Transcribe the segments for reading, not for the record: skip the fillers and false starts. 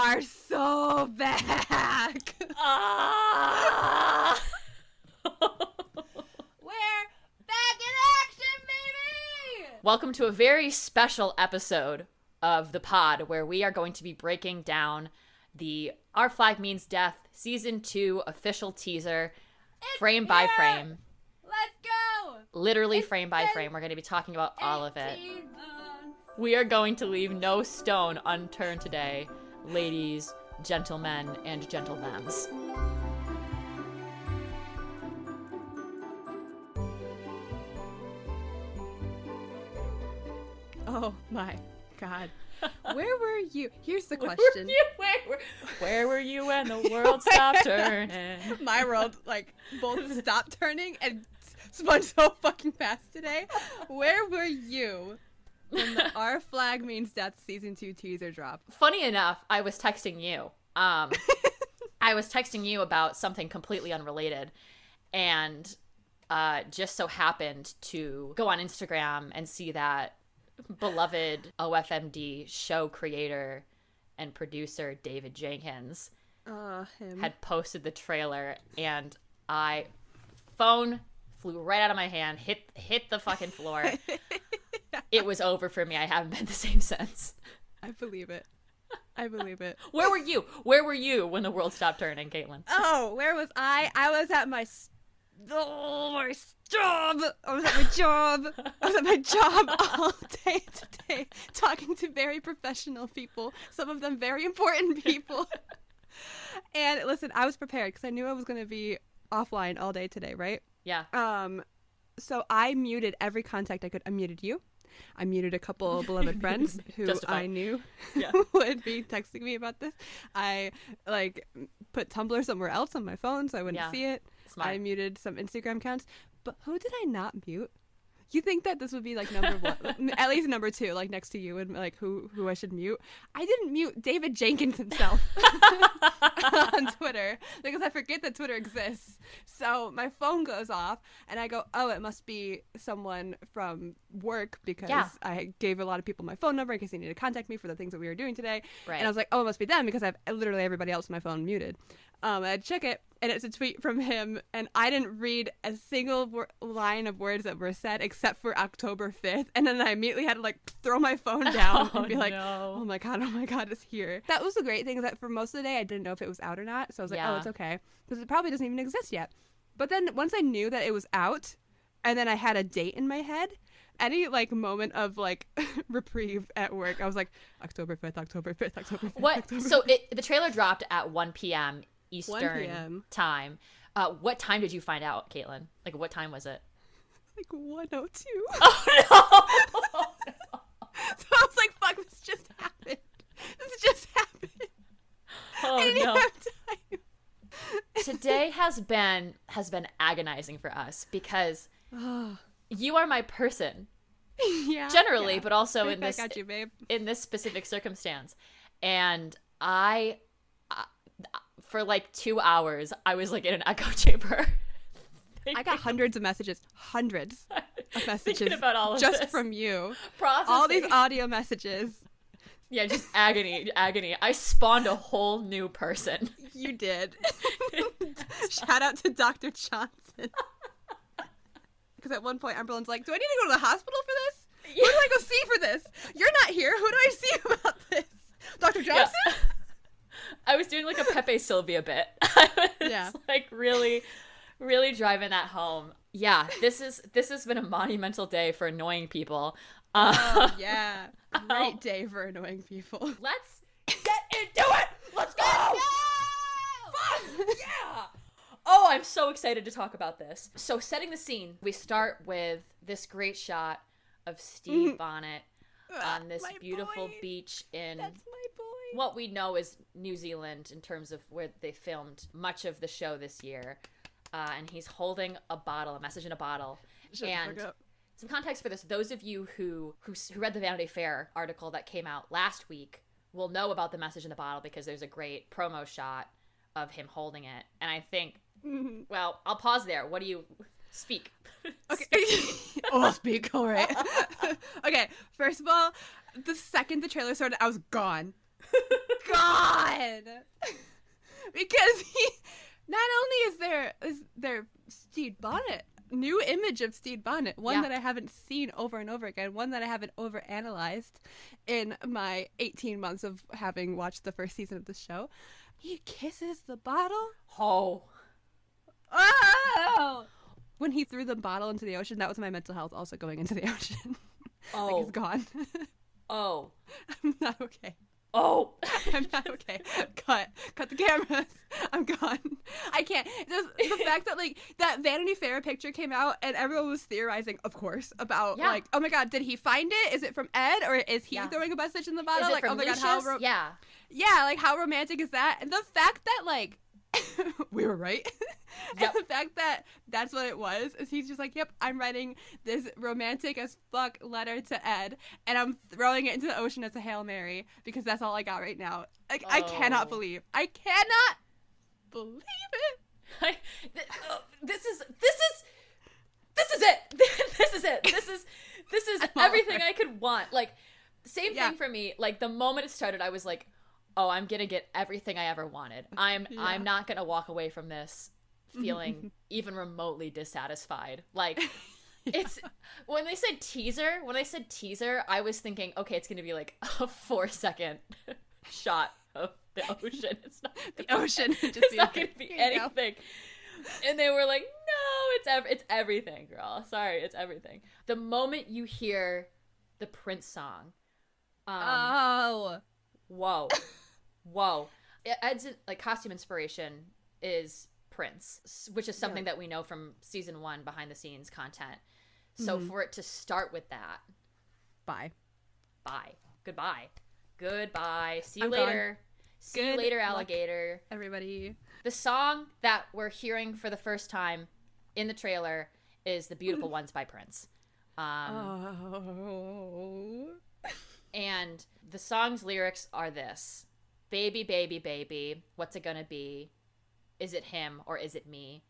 are so back. We're back in action, baby! Welcome to a very special episode of the pod where we are going to be breaking down the Our Flag Means Death Season 2 official teaser, frame by frame. Let's go! Literally frame by frame. We're going to be talking about all of it. We are going to leave no stone unturned today, ladies, gentlemen, and gentlemans. Oh my god. Where were you? Here's the question. Where were you when the world stopped turning? My world, both stopped turning and spun so fucking fast today. Where were you when the Our Flag Means Death Season 2 teaser dropped? Funny enough, I was texting you. I was texting you about something completely unrelated, and just so happened to go on Instagram and see that beloved ofmd show creator and producer David Jenkins had posted the trailer, and phone flew right out of my hand, hit the fucking floor. It was over for me. I haven't been the same since. I believe it. Where were you? Where were you when the world stopped turning, Caitlin? Oh, where was I? I was at my job. I was at my job all day today, talking to very professional people, some of them very important people. And listen, I was prepared because I knew I was going to be offline all day today, right? Yeah. So I muted every contact I could. I muted you. I muted a couple beloved friends who I knew would be texting me about this. I put Tumblr somewhere else on my phone so I wouldn't see it. Smart. I muted some Instagram accounts. But who did I not mute? You think that this would be number one, at least number two, next to you, and who I should mute? I didn't mute David Jenkins himself on Twitter because I forget that Twitter exists. So my phone goes off, and I go, "Oh, it must be someone from work," because I gave a lot of people my phone number in case they needed to contact me for the things that we were doing today. Right. And I was like, "Oh, it must be them," because I have literally everybody else on my phone muted. I check it, and it's a tweet from him, and I didn't read a single line of words that were said except for October 5th, and then I immediately had to throw my phone down and be oh my god, it's here. That was the great thing, is that for most of the day I didn't know if it was out or not, so I was like, oh, it's okay, because it probably doesn't even exist yet. But then once I knew that it was out, and then I had a date in my head, any moment of reprieve at work, I was like, October 5th. What? So the trailer dropped at 1 p.m. Eastern time. What time did you find out, Caitlin? What time was it? 1:02. Oh no! So I was like, fuck, this just happened. Oh I didn't no! have time. Today has been agonizing for us because you are my person. Generally, but also right back at you, babe. In this specific circumstance, and I for 2 hours, I was in an echo chamber. I got hundreds of messages Thinking about all of just this. from you. Processing. All these audio messages. Yeah, just agony. I spawned a whole new person. You did. Shout out to Dr. Johnson. Because at one point, Umberland's like, do I need to go to the hospital for this? Yeah. Who do I go see for this? You're not here. Who do I see about this? Dr. Johnson? Yeah. I was doing a Pepe Sylvia bit. I was really, really driving that home. Yeah, this has been a monumental day for annoying people. Oh, yeah. Great day for annoying people. Let's get into it! Let's go! Fun! Yeah! Oh, I'm so excited to talk about this. So setting the scene, we start with this great shot of Stede Bonnet on this beautiful beach in what we know is New Zealand in terms of where they filmed much of the show this year. And he's holding a message in a bottle. And some context for this, those of you who read the Vanity Fair article that came out last week will know about the message in the bottle because there's a great promo shot of him holding it. And I think, well, I'll pause there. What do you speak? Okay. I'll speak. All right. Okay. First of all, the second the trailer started, I was gone. again. Because he, not only is there Stede Bonnet, new image of Stede Bonnet, one that I haven't seen over and over again, one that I haven't overanalyzed in my 18 months of having watched the first season of the show. He kisses the bottle. Oh. When he threw the bottle into the ocean, that was my mental health also going into the ocean. Oh. Like, he's gone. Oh. I'm not okay. Oh. I'm not okay. Cut the cameras. I'm gone. I can't. The fact that, like, that Vanity Fair picture came out and everyone was theorizing, of course, about, like, oh my God, did he find it? Is it from Ed, or is he throwing a message in the bottle? Is it like, from oh my Lucius? God, how yeah, like, how romantic is that? And the fact that, like, we were right. Yep. And the fact that that's what it was is he's just like, yep, I'm writing this romantic as fuck letter to Ed, and I'm throwing it into the ocean as a Hail Mary because that's all I got right now. Like, I cannot believe it. This is it. This is everything I could want. Like, same thing for me. Like, the moment it started, I was like, oh, I'm gonna get everything I ever wanted. I'm not gonna walk away from this feeling even remotely dissatisfied. Like, it's when I said teaser, I was thinking, okay, it's gonna be like a 4-second shot of the ocean. It's not the ocean. It's not gonna be anything. And they were like, no, it's everything, girl. Sorry, it's everything. The moment you hear the Prince song, whoa. Ed's like costume inspiration is Prince, which is something that we know from season 1 behind the scenes content. So for it to start with that, goodbye, see you later. Gone. See you later, alligator. Everybody. The song that we're hearing for the first time in the trailer is The Beautiful Ones by Prince. And the song's lyrics are this: baby, baby, baby, what's it gonna be? Is it him or is it me?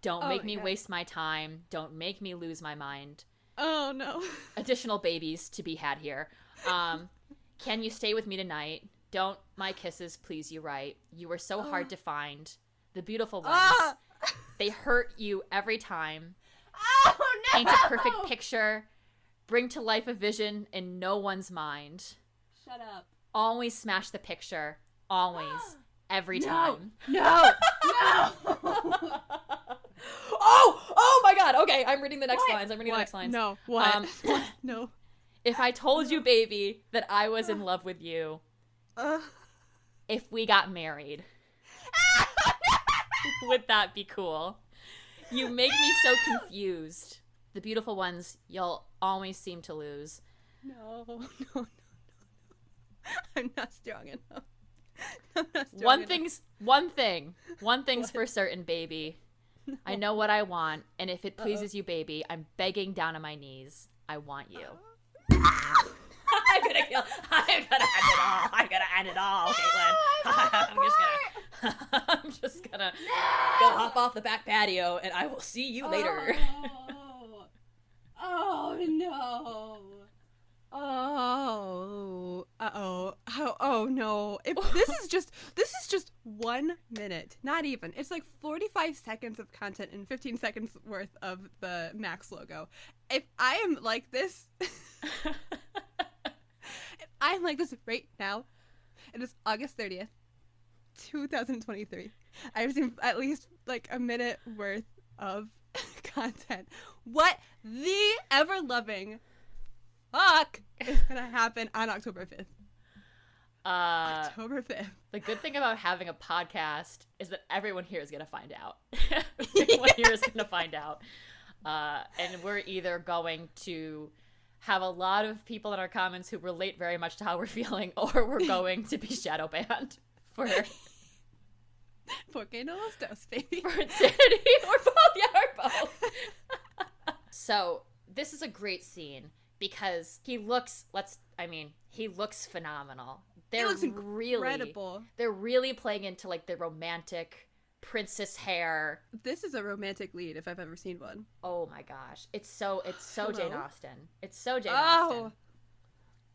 Don't make me waste my time. Don't make me lose my mind. Oh, no. Additional babies to be had here. Can you stay with me tonight? Don't my kisses please you right? You were so hard to find. The beautiful ones. They hurt you every time. Oh, no! Paint a perfect picture. Bring to life a vision in no one's mind. Shut up. Always smash the picture. Always. Every time. No! Oh my God. Okay, I'm reading the next lines. The next lines. No. What? No. If I told you, baby, that I was in love with you, if we got married, would that be cool? You make me so confused. The beautiful ones you'll always seem to lose. No. I'm not strong enough. One thing's for certain, baby. No. I know what I want, and if it pleases you, baby, I'm begging down on my knees. I want you. I'm gonna end it all, Caitlin. I'm just gonna go hop off the back patio, and I will see you later. Oh no. Oh no. This is just 1 minute. Not even. It's like 45 seconds of content and 15 seconds worth of the Max logo. If I am like this, right now, it is August 30th, 2023. I've seen at least like a minute worth of content. What the ever-loving fuck is gonna happen on October 5th? October 5th. The good thing about having a podcast is that everyone here is gonna find out. Everyone here is gonna find out. And we're either going to have a lot of people in our comments who relate very much to how we're feeling, or we're going to be shadow banned for Porque no los dos, baby. For insanity, or both. Yeah, or both. So this is a great scene because he looks phenomenal. He looks incredible. They're really playing into like the romantic princess hair. This is a romantic lead if I've ever seen one. Oh my gosh. It's so Jane Austen. It's so Jane Austen.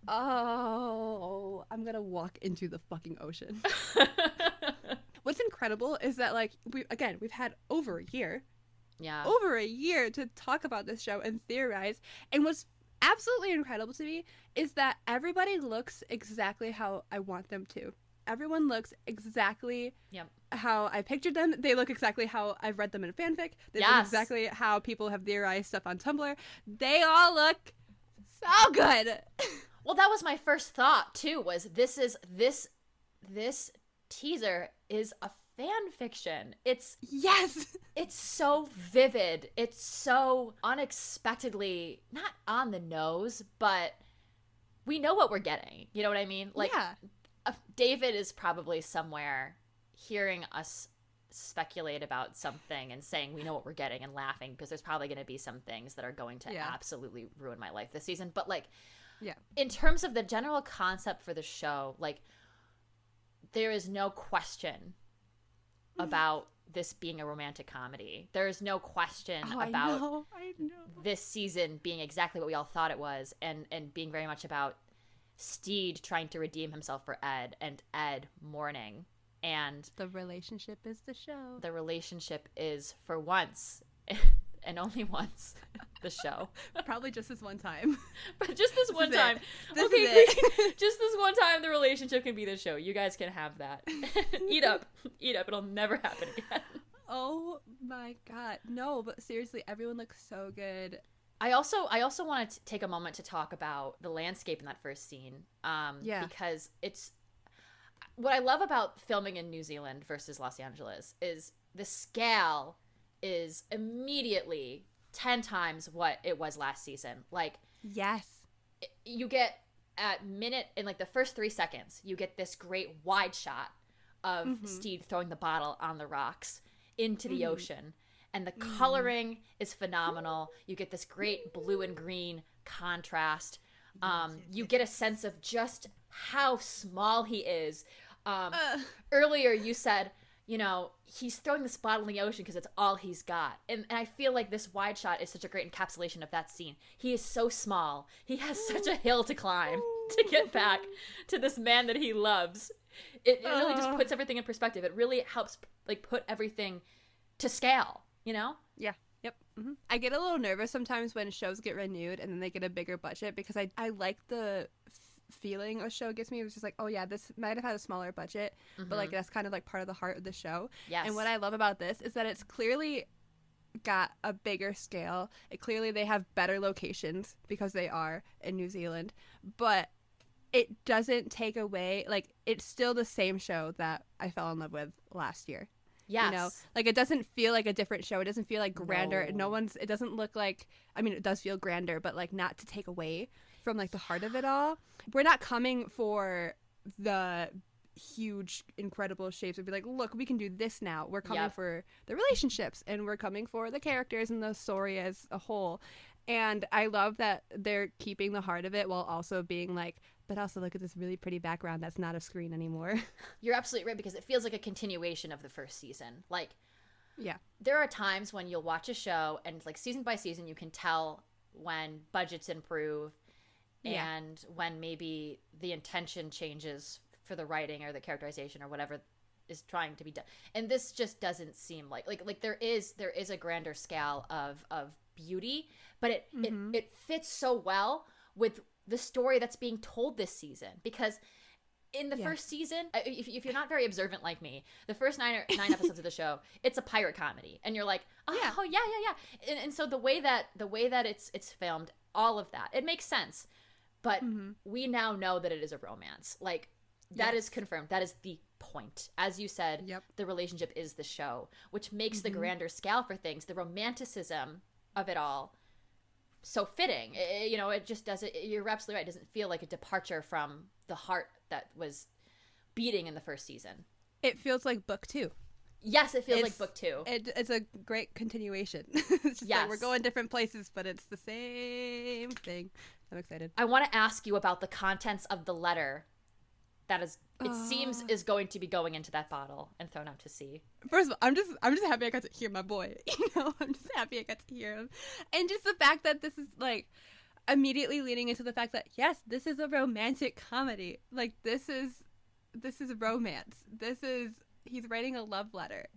Oh, I'm gonna walk into the fucking ocean. What's incredible is that, like, we've had over a year Yeah. to talk about this show and theorize. And what's absolutely incredible to me is that everybody looks exactly how I want them to. Everyone looks exactly Yep. how I pictured them. They look exactly how I've read them in fanfic. They look Yes. exactly how people have theorized stuff on Tumblr. They all look so good. Well, that was my first thought too. Was this teaser is a fan fiction. Yes. It's so vivid. It's so unexpectedly not on the nose, but we know what we're getting. You know what I mean? Like, yeah. David is probably somewhere hearing us speculate about something and saying we know what we're getting and laughing because there's probably going to be some things that are going to absolutely ruin my life this season. But like, yeah, in terms of the general concept for the show, like, there is no question about this being a romantic comedy. There is no question about I know. this season being exactly what we all thought it was, and being very much about Steed trying to redeem himself for Ed and Ed mourning. And the relationship is the show. The relationship is, for once, and only once, the show. Probably just this one time. But just this one time. This Okay, is it. just this one time the relationship can be the show. You guys can have that. Eat up. It'll never happen again. Oh my god. No, but seriously, everyone looks so good. I also want to take a moment to talk about the landscape in that first scene. Because it's what I love about filming in New Zealand versus Los Angeles is the scale is immediately 10 times what it was last season. Like, yes, you get in like the first 3 seconds, you get this great wide shot of Steed throwing the bottle on the rocks into the ocean. And the coloring is phenomenal. You get this great blue and green contrast. You get a sense of just how small he is. Earlier you said, you know, he's throwing this bottle in the ocean because it's all he's got. And I feel like this wide shot is such a great encapsulation of that scene. He is so small. He has such a hill to climb to get back to this man that he loves. It really just puts everything in perspective. It really helps like put everything to scale, you know? Yeah. Yep. I get a little nervous sometimes when shows get renewed and then they get a bigger budget because I like the feeling a show gives me. It was just like, oh yeah, this might have had a smaller budget, but like that's kind of like part of the heart of the show. Yes. And what I love about this is that it's clearly got a bigger scale. Clearly they have better locations because they are in New Zealand, but it doesn't take away, like, it's still the same show that I fell in love with last year. Yes. You know, like, it doesn't feel like a different show. It doesn't feel like grander. It doesn't look like, I mean, it does feel grander, but like not to take away from like the heart of it all. We're not coming for the huge, incredible shapes and be like, look, we can do this now. We're coming for the relationships and we're coming for the characters and the story as a whole. And I love that they're keeping the heart of it while also being like, but also look at this really pretty background that's not a screen anymore. You're absolutely right, because it feels like a continuation of the first season. Like, yeah, there are times when you'll watch a show and like season by season you can tell when budgets improve and when maybe the intention changes for the writing or the characterization or whatever is trying to be done. And this just doesn't seem like there is a grander scale of beauty, but it fits so well with the story that's being told this season. Because in the first season, if you're not very observant like me, the first nine episodes of the show, it's a pirate comedy, and you're like, oh yeah. And so the way that it's filmed, all of that, it makes sense. But we now know that it is a romance. Like, that is confirmed. That is the point. As you said, the relationship is the show, which makes the grander scale for things, the romanticism of it all, so fitting. It just doesn't, you're absolutely right, it doesn't feel like a departure from the heart that was beating in the first season. It feels like book 2. Yes, it feels like book 2. It's a great continuation. It's just like we're going different places, but it's the same thing. I'm excited. I want to ask you about the contents of the letter that seems is going to be going into that bottle and thrown out to sea. First of all, I'm just happy I got to hear my boy. I'm just happy I got to hear him. And just the fact that this is like, immediately leaning into the fact that, yes, this is a romantic comedy. Like, this is romance. He's writing a love letter.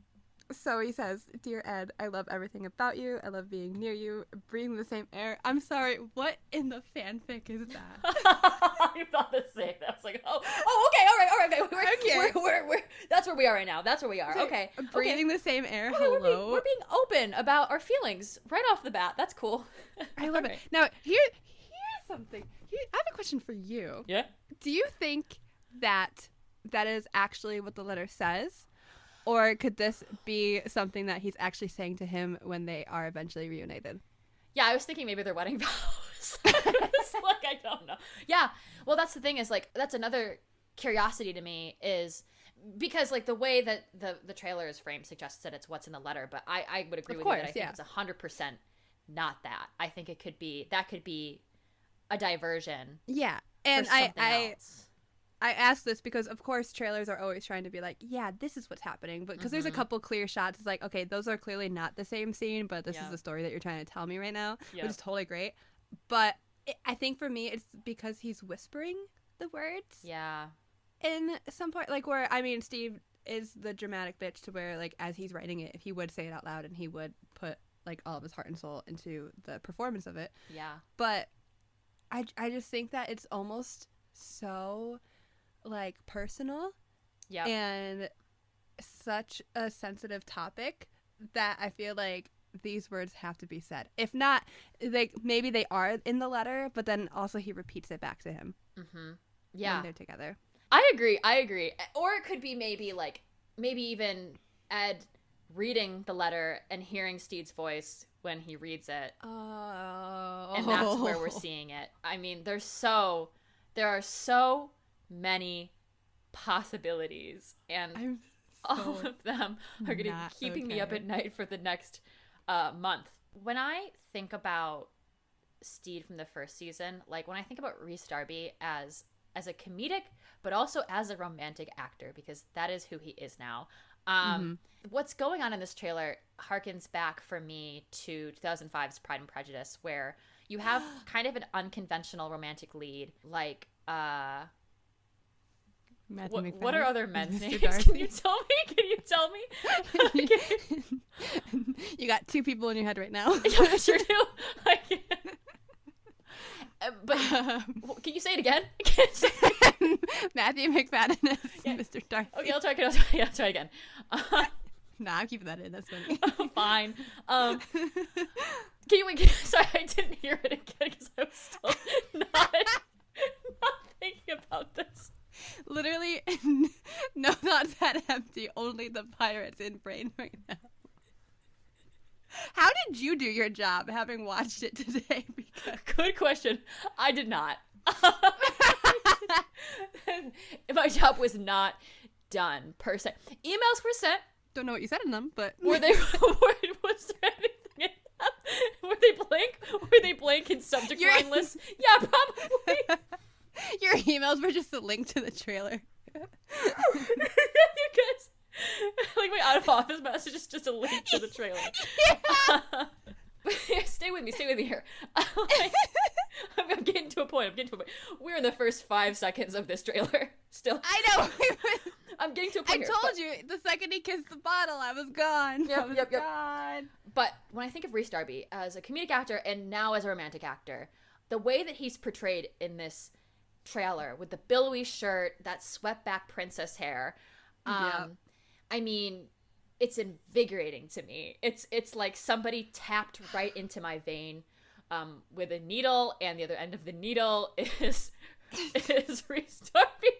So he says, "Dear Ed, I love everything about you. I love being near you, breathing the same air." I'm sorry, what in the fanfic is that? You thought the same. I was like, okay, all right. We're that's where we are right now. That's where we are. So, okay. Breathing the same air. Okay, hello. we're being open about our feelings right off the bat. That's cool. I love it. Now, here's something. I have a question for you. Yeah? Do you think that is actually what the letter says? Or could this be something that he's actually saying to him when they are eventually reunited? Yeah, I was thinking maybe their wedding vows. It's like, I don't know. Yeah, well, that's the thing is, like, that's another curiosity to me is because, like, the way that the trailer is framed suggests that it's what's in the letter, but I would agree with you that I think it's 100% not that. I think it could be, that could be a diversion. Yeah, and else. I ask this because, of course, trailers are always trying to be like, yeah, this is what's happening. But because there's a couple clear shots, it's like, okay, those are clearly not the same scene, but this is the story that you're trying to tell me right now, which is totally great. But I think for me, it's because he's whispering the words. Yeah. In some part, like where, I mean, Steve is the dramatic bitch to where, like, as he's writing it, he would say it out loud and he would put, like, all of his heart and soul into the performance of it. Yeah. But I just think that it's almost so, like, personal and such a sensitive topic that I feel like these words have to be said. If not, like, maybe they are in the letter, but then also he repeats it back to him. Yeah, when they're together. I agree. Or it could be maybe even Ed reading the letter and hearing Steed's voice when he reads it. Oh. And that's where we're seeing it. I mean, there are so many possibilities, and all of them are going to be keeping me up at night for the next month. When I think about Steed from the first season, like when I think about Rhys Darby as a comedic, but also as a romantic actor, because that is who he is now. What's going on in this trailer harkens back for me to 2005's Pride and Prejudice, where you have kind of an unconventional romantic lead, like what are other men's names? Can you tell me? You got two people in your head right now. Yeah, I sure do. I can't. But can you say it again? Matthew McFadden as Mr. Darcy. Okay, I'll try again. Nah, I'm keeping that in. That's funny. Fine. Can you wait? Sorry, I didn't hear it again because I was still not thinking about this. Literally, no thoughts had empty. Only the pirates in brain right now. How did you do your job, having watched it today? Because... Good question. I did not. My job was not done per se. Emails were sent. Don't know what you said in them, but was there anything in them? Were they blank? Were they blank in subject line lists? Yeah, probably. Your emails were just a link to the trailer. You guys, like my out of office message is just a link to the trailer. Stay with me here. I'm getting to a point. We're in the first 5 seconds of this trailer still. I know. I'm getting to a point. I told you, the second he kissed the bottle, I was gone. Yep. Gone. But when I think of Rhys Darby as a comedic actor and now as a romantic actor, the way that he's portrayed in this trailer with the billowy shirt, that swept back princess hair, I mean, it's invigorating to me. It's like somebody tapped right into my vein with a needle, and the other end of the needle is Rhys Darby.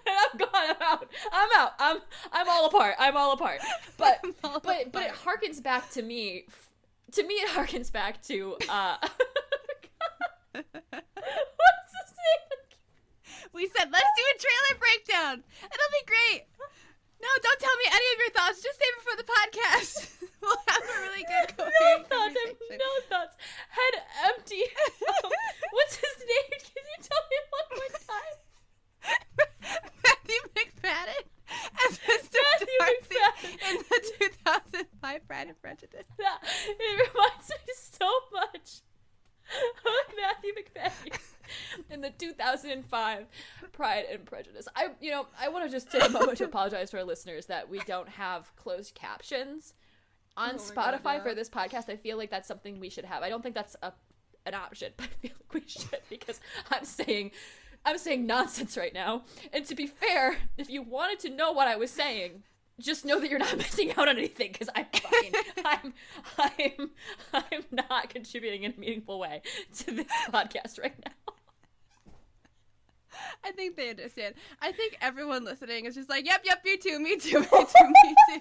And I'm gone. I'm out. I'm all apart. But it harkens back to me. To me, it harkens back to what's his name? We said let's do a trailer breakdown. It'll be great. No, don't tell me any of your thoughts. Just save it for the podcast. We'll have a really good conversation. No thoughts. Head empty. What's his name? Can you tell me one more time? Matthew McFadden as Mr. Darcy in the 2005 Pride and Prejudice. Yeah, it 5, Pride and Prejudice. I want to just take a moment to apologize to our listeners that we don't have closed captions on Spotify for this podcast. I feel like that's something we should have. I don't think that's an option, but I feel like we should, because I'm saying nonsense right now. And to be fair, if you wanted to know what I was saying, just know that you're not missing out on anything, because I'm not contributing in a meaningful way to this podcast right now. I think they understand. I think everyone listening is just like, yep, me too, me too, me too, me too.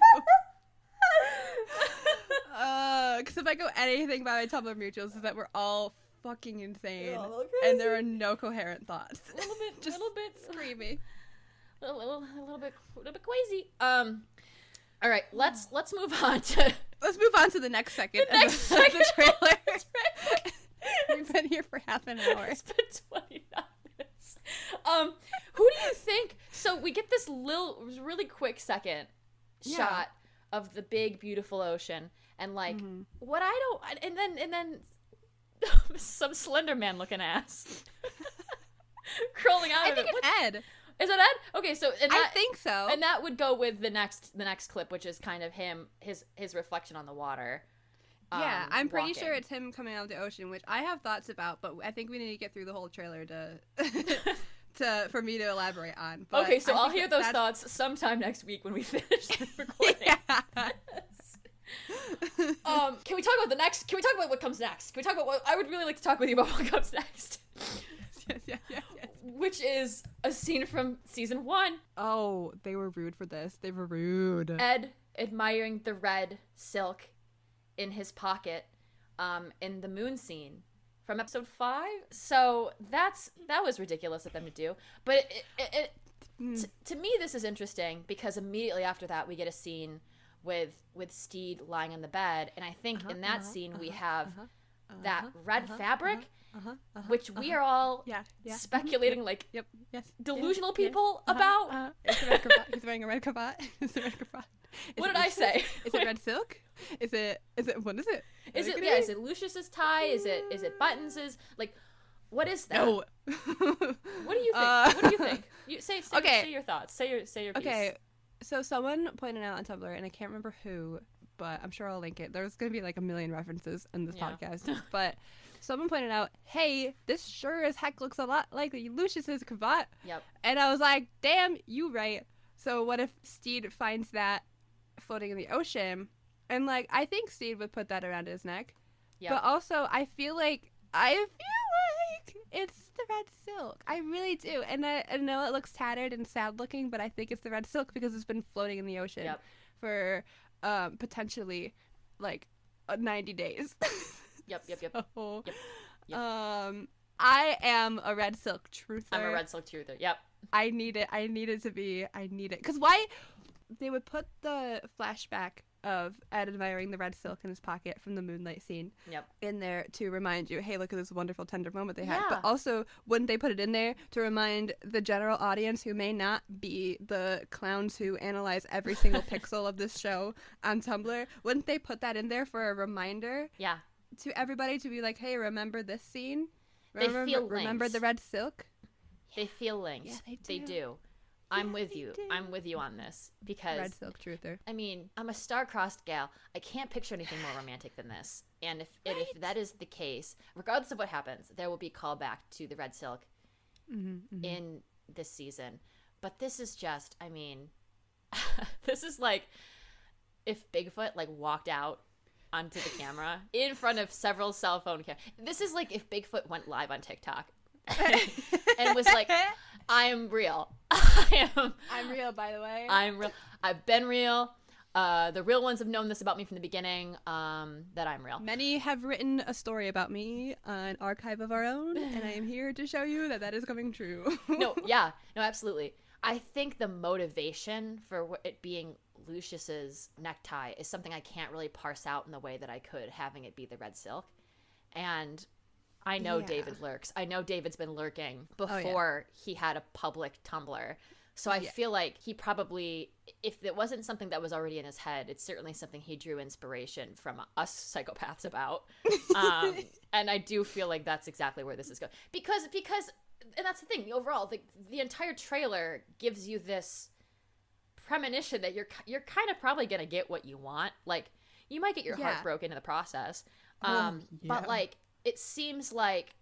Because if I go anything by my Tumblr mutuals is that we're all fucking insane, and there are no coherent thoughts. A little bit screamy. A little bit crazy. All right, let's move on to the next second. The trailer. That's right. We've been here for half an hour. It's been 29 minutes. Who do you think? So we get this really quick second shot of the big, beautiful ocean, and like what I don't, and then some Slender Man looking ass crawling out of it. I think it's Ed. Is it Ed? Okay, so I think so. And that would go with the next clip, which is kind of his reflection on the water. Yeah, I'm pretty walking. sure it's him coming out of the ocean, which I have thoughts about, but I think we need to get through the whole trailer to for me to elaborate on. But okay, so I'll hear those thoughts sometime next week when we finish the recording. Can we talk about what comes next? Can we talk about what I would really like to talk with you about what comes next? Yes. Which is a scene from season 1. Oh, they were rude for this. They were rude. Ed admiring the red silk in his pocket in the moon scene from episode 5. So that was ridiculous of them to do. But to me, this is interesting because immediately after that, we get a scene with Steed lying in the bed. And I think in that scene, we have that red fabric, which we are all speculating delusional people about. He's wearing a red cravat. What did I say? Is it red silk? Is it what is it? Is it Lucius's tie? Is it Buttons's? Like, what is that? No. What do you think? What do you think? You say your thoughts. Say your piece. Okay. So someone pointed out on Tumblr, and I can't remember who, but I'm sure I'll link it. There's going to be like a million references in this podcast. But someone pointed out, hey, this sure as heck looks a lot like Lucius's cravat. Yep. And I was like, damn, you right. So what if Steed finds that floating in the ocean? And like, I think Steed would put that around his neck. Yep. But also, I feel like it's the red silk. I really do. And I know it looks tattered and sad looking, but I think it's the red silk because it's been floating in the ocean for potentially like 90 days. Yep. So, I am a red silk truther. I'm a red silk truther. Yep. I need it. Because why they would put the flashback of Ed admiring the red silk in his pocket from the Moonlight scene in there to remind you, hey, look at this wonderful tender moment they had. But also, wouldn't they put it in there to remind the general audience who may not be the clowns who analyze every single pixel of this show on Tumblr? Wouldn't they put that in there for a reminder to everybody to be like, hey, remember this scene? Remember the red silk? They feel linked. Yeah, they do. I'm with you. I'm with you on this because red silk truther. I mean, I'm a star-crossed gal. I can't picture anything more romantic than this. And if that is the case, regardless of what happens, there will be callback to the red silk in this season. But this is just, I mean, this is like if Bigfoot like walked out onto the camera in front of several cell phone cameras. This is like if Bigfoot went live on TikTok and was like, I'm real. I'm real, by the way. I'm real. I've been real. The real ones have known this about me from the beginning, that I'm real. Many have written a story about me, an archive of our own, and I am here to show you that is coming true. No, absolutely. I think the motivation for it being Lucius's necktie is something I can't really parse out in the way that I could having it be the red silk. And I know David lurks. I know David's been lurking before he had a public Tumblr. So I feel like he probably, if it wasn't something that was already in his head, it's certainly something he drew inspiration from us psychopaths about. And I do feel like that's exactly where this is going. Because and that's the thing. Overall, the entire trailer gives you this premonition that you're kind of probably gonna get what you want. Like, you might get your heart broken in the process, but like, it seems like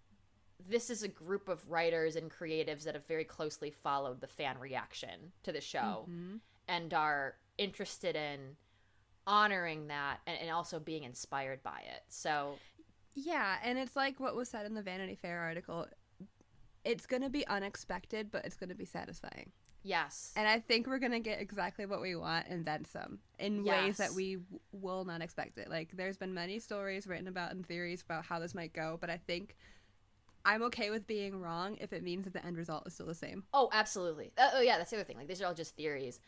this is a group of writers and creatives that have very closely followed the fan reaction to the show and are interested in honoring that and also being inspired by it. So yeah, and it's like what was said in the Vanity Fair article. It's going to be unexpected, but it's going to be satisfying. Yes. And I think we're going to get exactly what we want and then some in ways that we will not expect it. Like, there's been many stories written about and theories about how this might go, but I think I'm okay with being wrong if it means that the end result is still the same. Oh, absolutely. Oh, yeah, that's the other thing. Like, these are all just theories.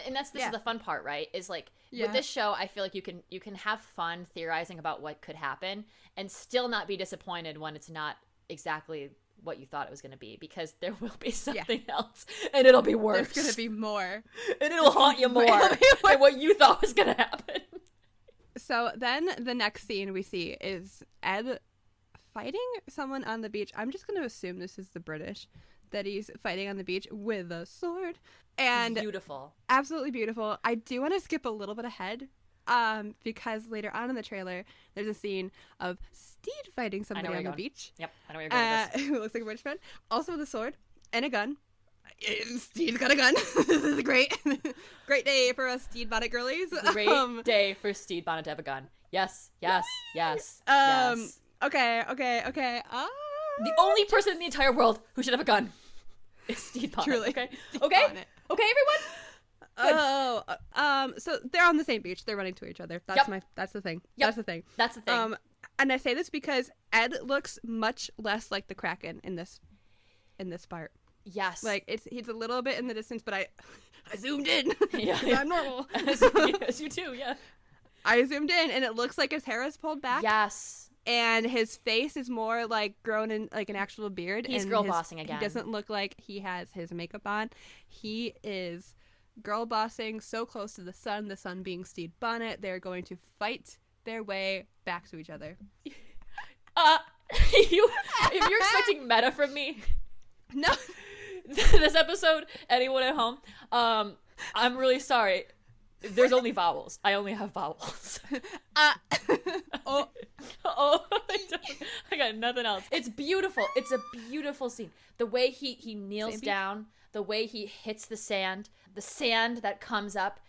And this is the fun part, right? Is like, with this show, I feel like you can have fun theorizing about what could happen and still not be disappointed when it's not exactly what you thought it was going to be, because there will be something else and it'll be worse. There's going to be more. And it'll haunt you more than what you thought was going to happen. So then the next scene we see is Ed fighting someone on the beach. I'm just going to assume this is the British, that he's fighting on the beach with a sword. And beautiful. Absolutely beautiful. I do want to skip a little bit ahead because later on in the trailer, there's a scene of Steed fighting somebody on the beach. Yep, I know where you're going with this. Who looks like a British man. Also with a sword and a gun. Steed's got a gun. This is a great day for us Steed Bonnet girlies. Great day for Steed Bonnet to have a gun. Yes. Yes. Okay. The only person in the entire world who should have a gun is Steed Bonnet. Truly. Okay, Bonnet. Okay, everyone. Good. Oh, so they're on the same beach. They're running to each other. That's that's the thing. Yep. That's the thing. That's the thing. And I say this because Ed looks much less like the Kraken in this part. Yes. Like, he's a little bit in the distance, but I zoomed in. Yeah. I'm normal. As you too, yeah. I zoomed in, and it looks like his hair is pulled back. Yes. And his face is more like grown in like an actual beard. He's girl bossing again. He doesn't look like he has his makeup on. He is girl bossing so close to the sun being Steed Bonnet. They're going to fight their way back to each other. If you're expecting meta from me, no. This episode, anyone at home, I'm really sorry. There's only vowels. I only have vowels. Oh, I got nothing else. It's beautiful. It's a beautiful scene. The way he kneels down, the way he hits the sand that comes up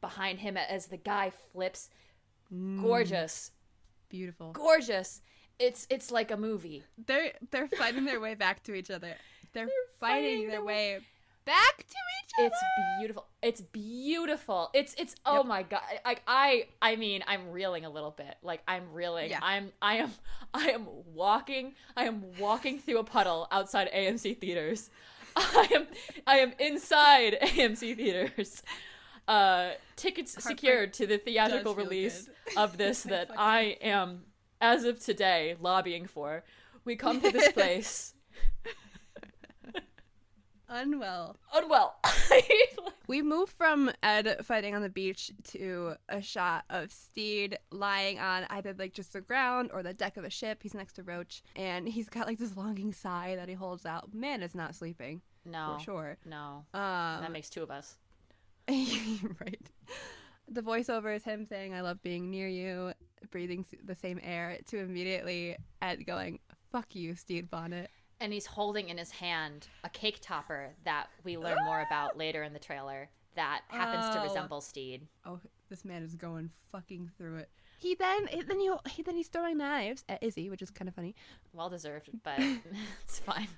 behind him as the guy flips. Gorgeous. Beautiful. Gorgeous. It's like a movie. They're fighting their way back to each other. They're fighting their way back to each other. It's beautiful. It's beautiful. It's oh my god. Like I mean, I'm reeling a little bit. Like, I'm reeling. Yeah. I am walking through a puddle outside AMC theaters. I am inside AMC theaters. Tickets secured to the theatrical release of this that I am, as of today, lobbying for. We come to this place. Unwell. We We move from Ed fighting on the beach to a shot of Steed lying on either like just the ground or the deck of a ship. He's next to Roach, and he's got like this longing sigh that he holds out. Man is not sleeping. No. For sure. No. That makes two of us. Right. The voiceover is him saying, "I love being near you," breathing the same air, to immediately Ed going, "Fuck you, Steed Bonnet." And he's holding in his hand a cake topper that we learn more about later in the trailer that happens to resemble Steed. Oh, this man is going fucking through it. He's throwing knives at Izzy, which is kind of funny. Well deserved, but it's fine.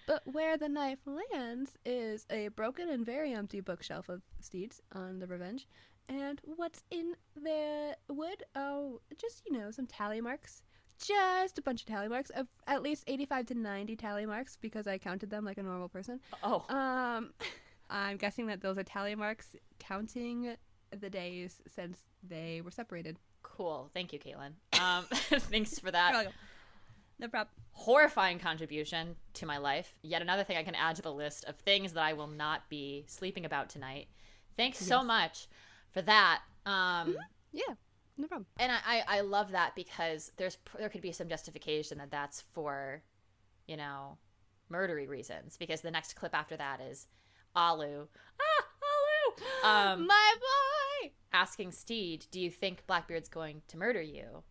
But where the knife lands is a broken and very empty bookshelf of Steed's on the Revenge. And what's in the wood? Oh, just, some tally marks. Just a bunch of tally marks of at least 85 to 90 tally marks because I counted them like a normal person. Oh. I'm guessing that those are tally marks counting the days since they were separated. Cool. Thank you, Caitlin. Thanks for that. You're welcome. No problem. Horrifying contribution to my life. Yet another thing I can add to the list of things that I will not be sleeping about tonight. Thanks so much for that. Yeah. No problem. And I love that because there could be some justification that that's for, murdery reasons, because the next clip after that is Alu. My boy! Asking Steed, do you think Blackbeard's going to murder you?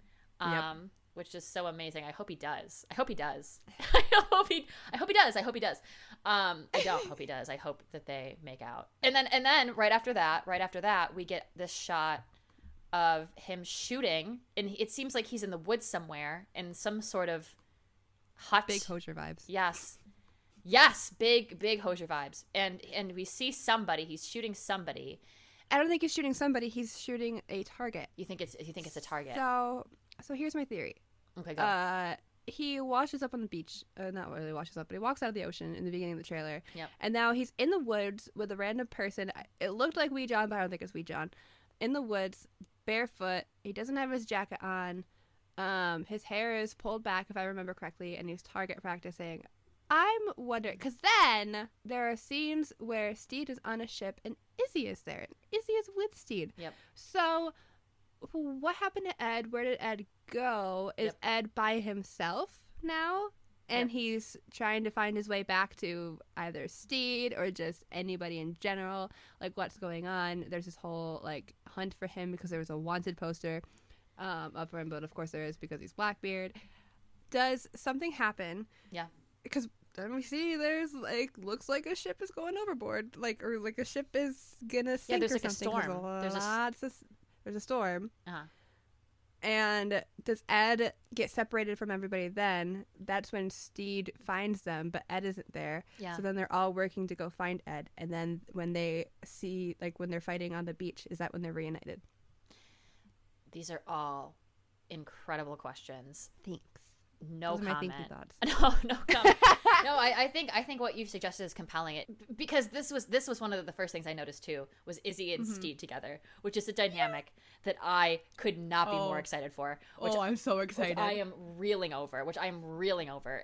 Yep. Which is so amazing. I hope he does. I hope he does. I hope he does. I hope he does. I don't hope he does. I hope that they make out. And then right after that, we get this shot of him shooting, and it seems like he's in the woods somewhere in some sort of hut. Big Hozier vibes. Yes, big Hozier vibes. And we see somebody. He's shooting somebody. I don't think he's shooting somebody. He's shooting a target. You think it's a target? So here's my theory. Okay, go. He washes up on the beach. Not really washes up, but he walks out of the ocean in the beginning of the trailer. Yep. And now he's in the woods with a random person. It looked like Wee John, but I don't think it's Wee John. In the woods, barefoot. He doesn't have his jacket on. His hair is pulled back, if I remember correctly, and he's target practicing. I'm wondering, because then there are scenes where Steed is on a ship and Izzy is there. And Izzy is with Steed. Yep. So what happened to Ed? Where did Ed go? Is Ed by himself now? And he's trying to find his way back to either Steed or just anybody in general. Like, what's going on? There's this whole, like, hunt for him because there was a wanted poster up for him. But, of course, there is because he's Blackbeard. Does something happen? Yeah. Because then we see there's, like, looks like a ship is going overboard. Like, or, like, a ship is gonna sink or like something. A storm. There's a storm. Uh-huh. And does Ed get separated from everybody then? That's when Steed finds them, but Ed isn't there. Yeah. So then they're all working to go find Ed. And then when they see, like, when they're fighting on the beach, is that when they're reunited? These are all incredible questions. Thanks. No Those comment. Are my thinky thoughts. No comment. No, I think what you've suggested is compelling. It because this was one of the first things I noticed too was Izzy and Steed together, which is a dynamic that I could not be more excited for. I'm so excited. Which I am reeling over.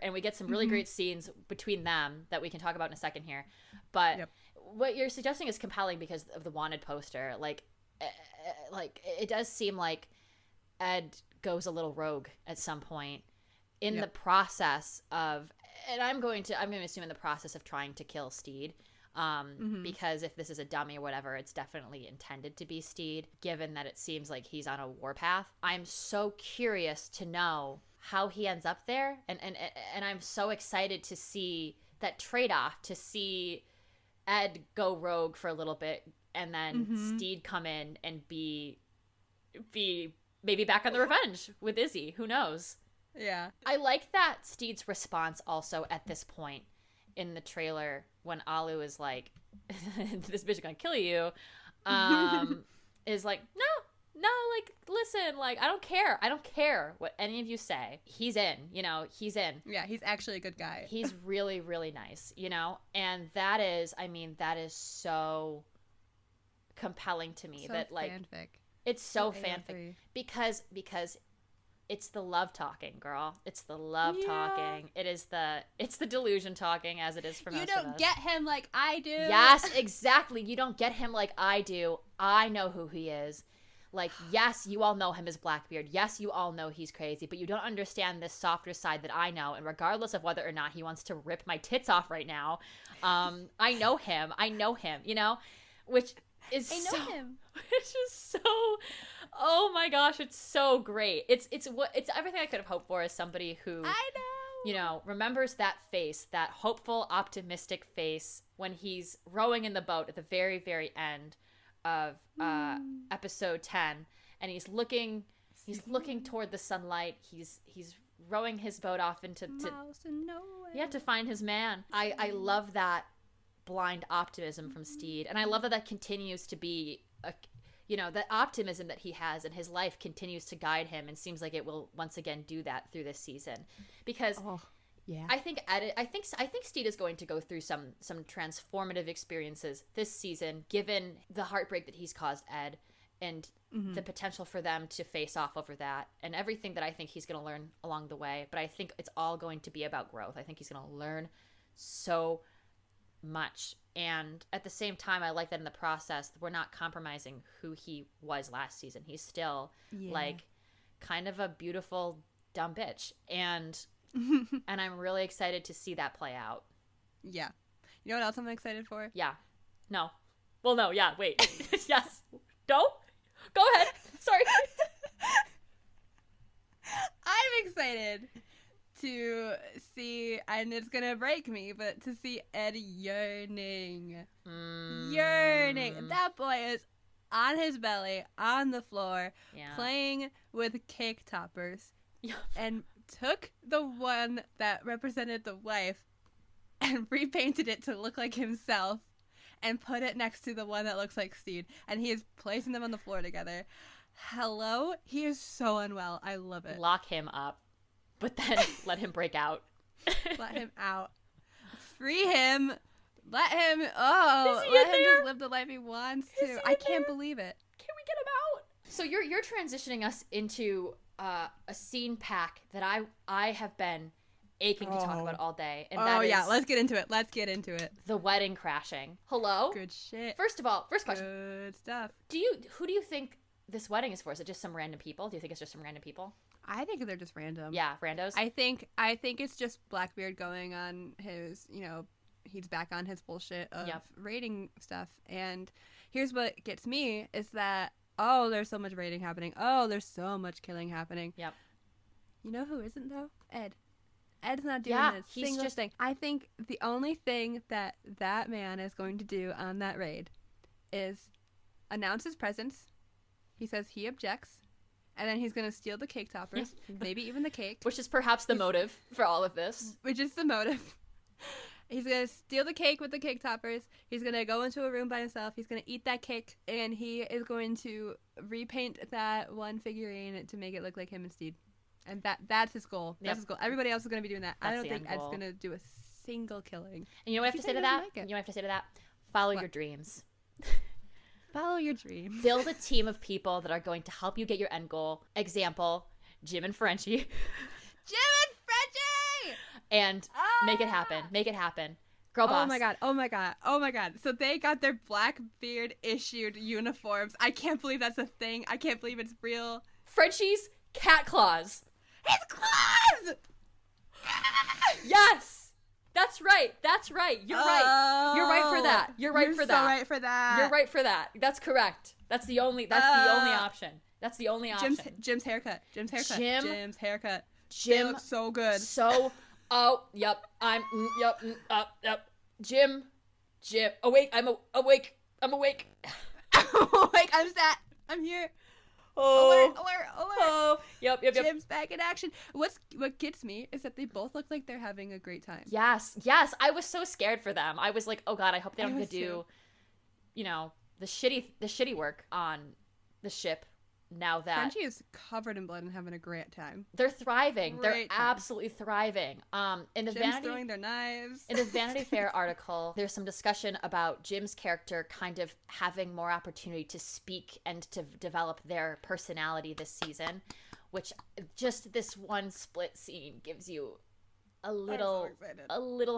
And we get some really great scenes between them that we can talk about in a second here. But what you're suggesting is compelling because of the wanted poster. Like it does seem like Ed goes a little rogue at some point. In the process of, and I'm going to assume in the process of trying to kill Steed, because if this is a dummy or whatever, it's definitely intended to be Steed, given that it seems like he's on a warpath. I'm so curious to know how he ends up there, and I'm so excited to see that trade-off, to see Ed go rogue for a little bit, and then Steed come in and be maybe back on the revenge with Izzy. Who knows? Yeah. I like that Steed's response also at this point in the trailer when Alu is like, this bitch is gonna kill you, is like, no, like, listen, like, I don't care what any of you say. He's in. Yeah, he's actually a good guy. He's really, really nice, and that is so compelling to me. So that, like, fanfic. It's so fanfic because it's the love talking, girl. It's the love talking. It's the delusion talking, as it is for most of us. You don't get him like I do. Yes, exactly. You don't get him like I do. I know who he is. Like, yes, you all know him as Blackbeard. Yes, you all know he's crazy, but you don't understand this softer side that I know. And regardless of whether or not he wants to rip my tits off right now, I know him, which is him. Which is so, oh my gosh, it's so great. It's everything I could have hoped for as somebody who remembers that face, that hopeful, optimistic face when he's rowing in the boat at the very, very end of episode 10, and he's looking toward the sunlight. He's rowing his boat off into to find his man. I love that blind optimism from Steed, and I love that continues to be that optimism that he has in his life continues to guide him, and seems like it will once again do that through this season, because I think Steed is going to go through some transformative experiences this season, given the heartbreak that he's caused Ed, and the potential for them to face off over that, and everything that I think he's going to learn along the way. But I think it's all going to be about growth. I think he's going to learn so much, and at the same time, I like that in the process we're not compromising who he was last season. He's still like kind of a beautiful dumb bitch, and and I'm really excited to see that play out. Yeah. You know what else I'm excited for? Yeah. No. Well, no. Yeah. Wait. Yes. No. Go ahead. Sorry. I'm excited to see, and it's gonna break me, but to see Ed yearning. Yearning. That boy is on his belly, on the floor, playing with cake toppers, and took the one that represented the wife and repainted it to look like himself and put it next to the one that looks like Steed, and he is placing them on the floor together. Hello? He is so unwell. I love it. Lock him up, but then let him break out. Let him out. Free him. Let him, let him just live the life he wants to. I can't believe it. Can we get him out? So you're transitioning us into a scene pack that I have been aching to talk about all day. And that is let's get into it. Let's get into it. The wedding crashing. Hello? Good shit. First of all, first question. Good stuff. Who do you think this wedding is for? Is it just some random people? Do you think it's just some random people? I think they're just random. Yeah, randos. I think it's just Blackbeard going on his, he's back on his bullshit of raiding stuff. And here's what gets me is that, there's so much raiding happening. There's so much killing happening. Yep. You know who isn't, though? Ed. Ed's not doing this single thing. I think the only thing that man is going to do on that raid is announce his presence. He says he objects. And then he's going to steal the cake toppers, maybe even the cake. Which is perhaps the motive for all of this. Which is the motive. He's going to steal the cake with the cake toppers. He's going to go into a room by himself. He's going to eat that cake. And he is going to repaint that one figurine to make it look like him and Steed. And that's his goal. That's his goal. Everybody else is going to be doing that. I don't think Ed's going to do a single killing. And you know what I have to say to that? You know what I have to say to that? Follow your dreams. Follow your dreams. Build a team of people that are going to help you get your end goal. Example, Jim and Frenchie. Jim and Frenchie! And make it happen. Make it happen. Girl boss. Oh my god. So they got their Blackbeard issued uniforms. I can't believe that's a thing. I can't believe it's real. Frenchie's cat claws. His claws! Yes! That's right. You're right. You're right for that. You're right for that. So right for that. You're right for that. That's correct. That's the only option. That's the only option. Jim's haircut. Jim's haircut. Jim looks so good. Yep. Jim. Awake. I'm awake. I'm awake. I'm sat. I'm here. Alert. Oh, yep. Jim's back in action. What gets me is that they both look like they're having a great time. Yes. I was so scared for them. I was like, oh god, I hope they don't have to do, the shitty work on the ship. Now that Frenchie is covered in blood and having a great time. They're thriving. They're absolutely thriving. In the Jim's throwing their knives. In the Vanity Fair article, there's some discussion about Jim's character kind of having more opportunity to speak and to develop their personality this season, which just this one split scene gives you a little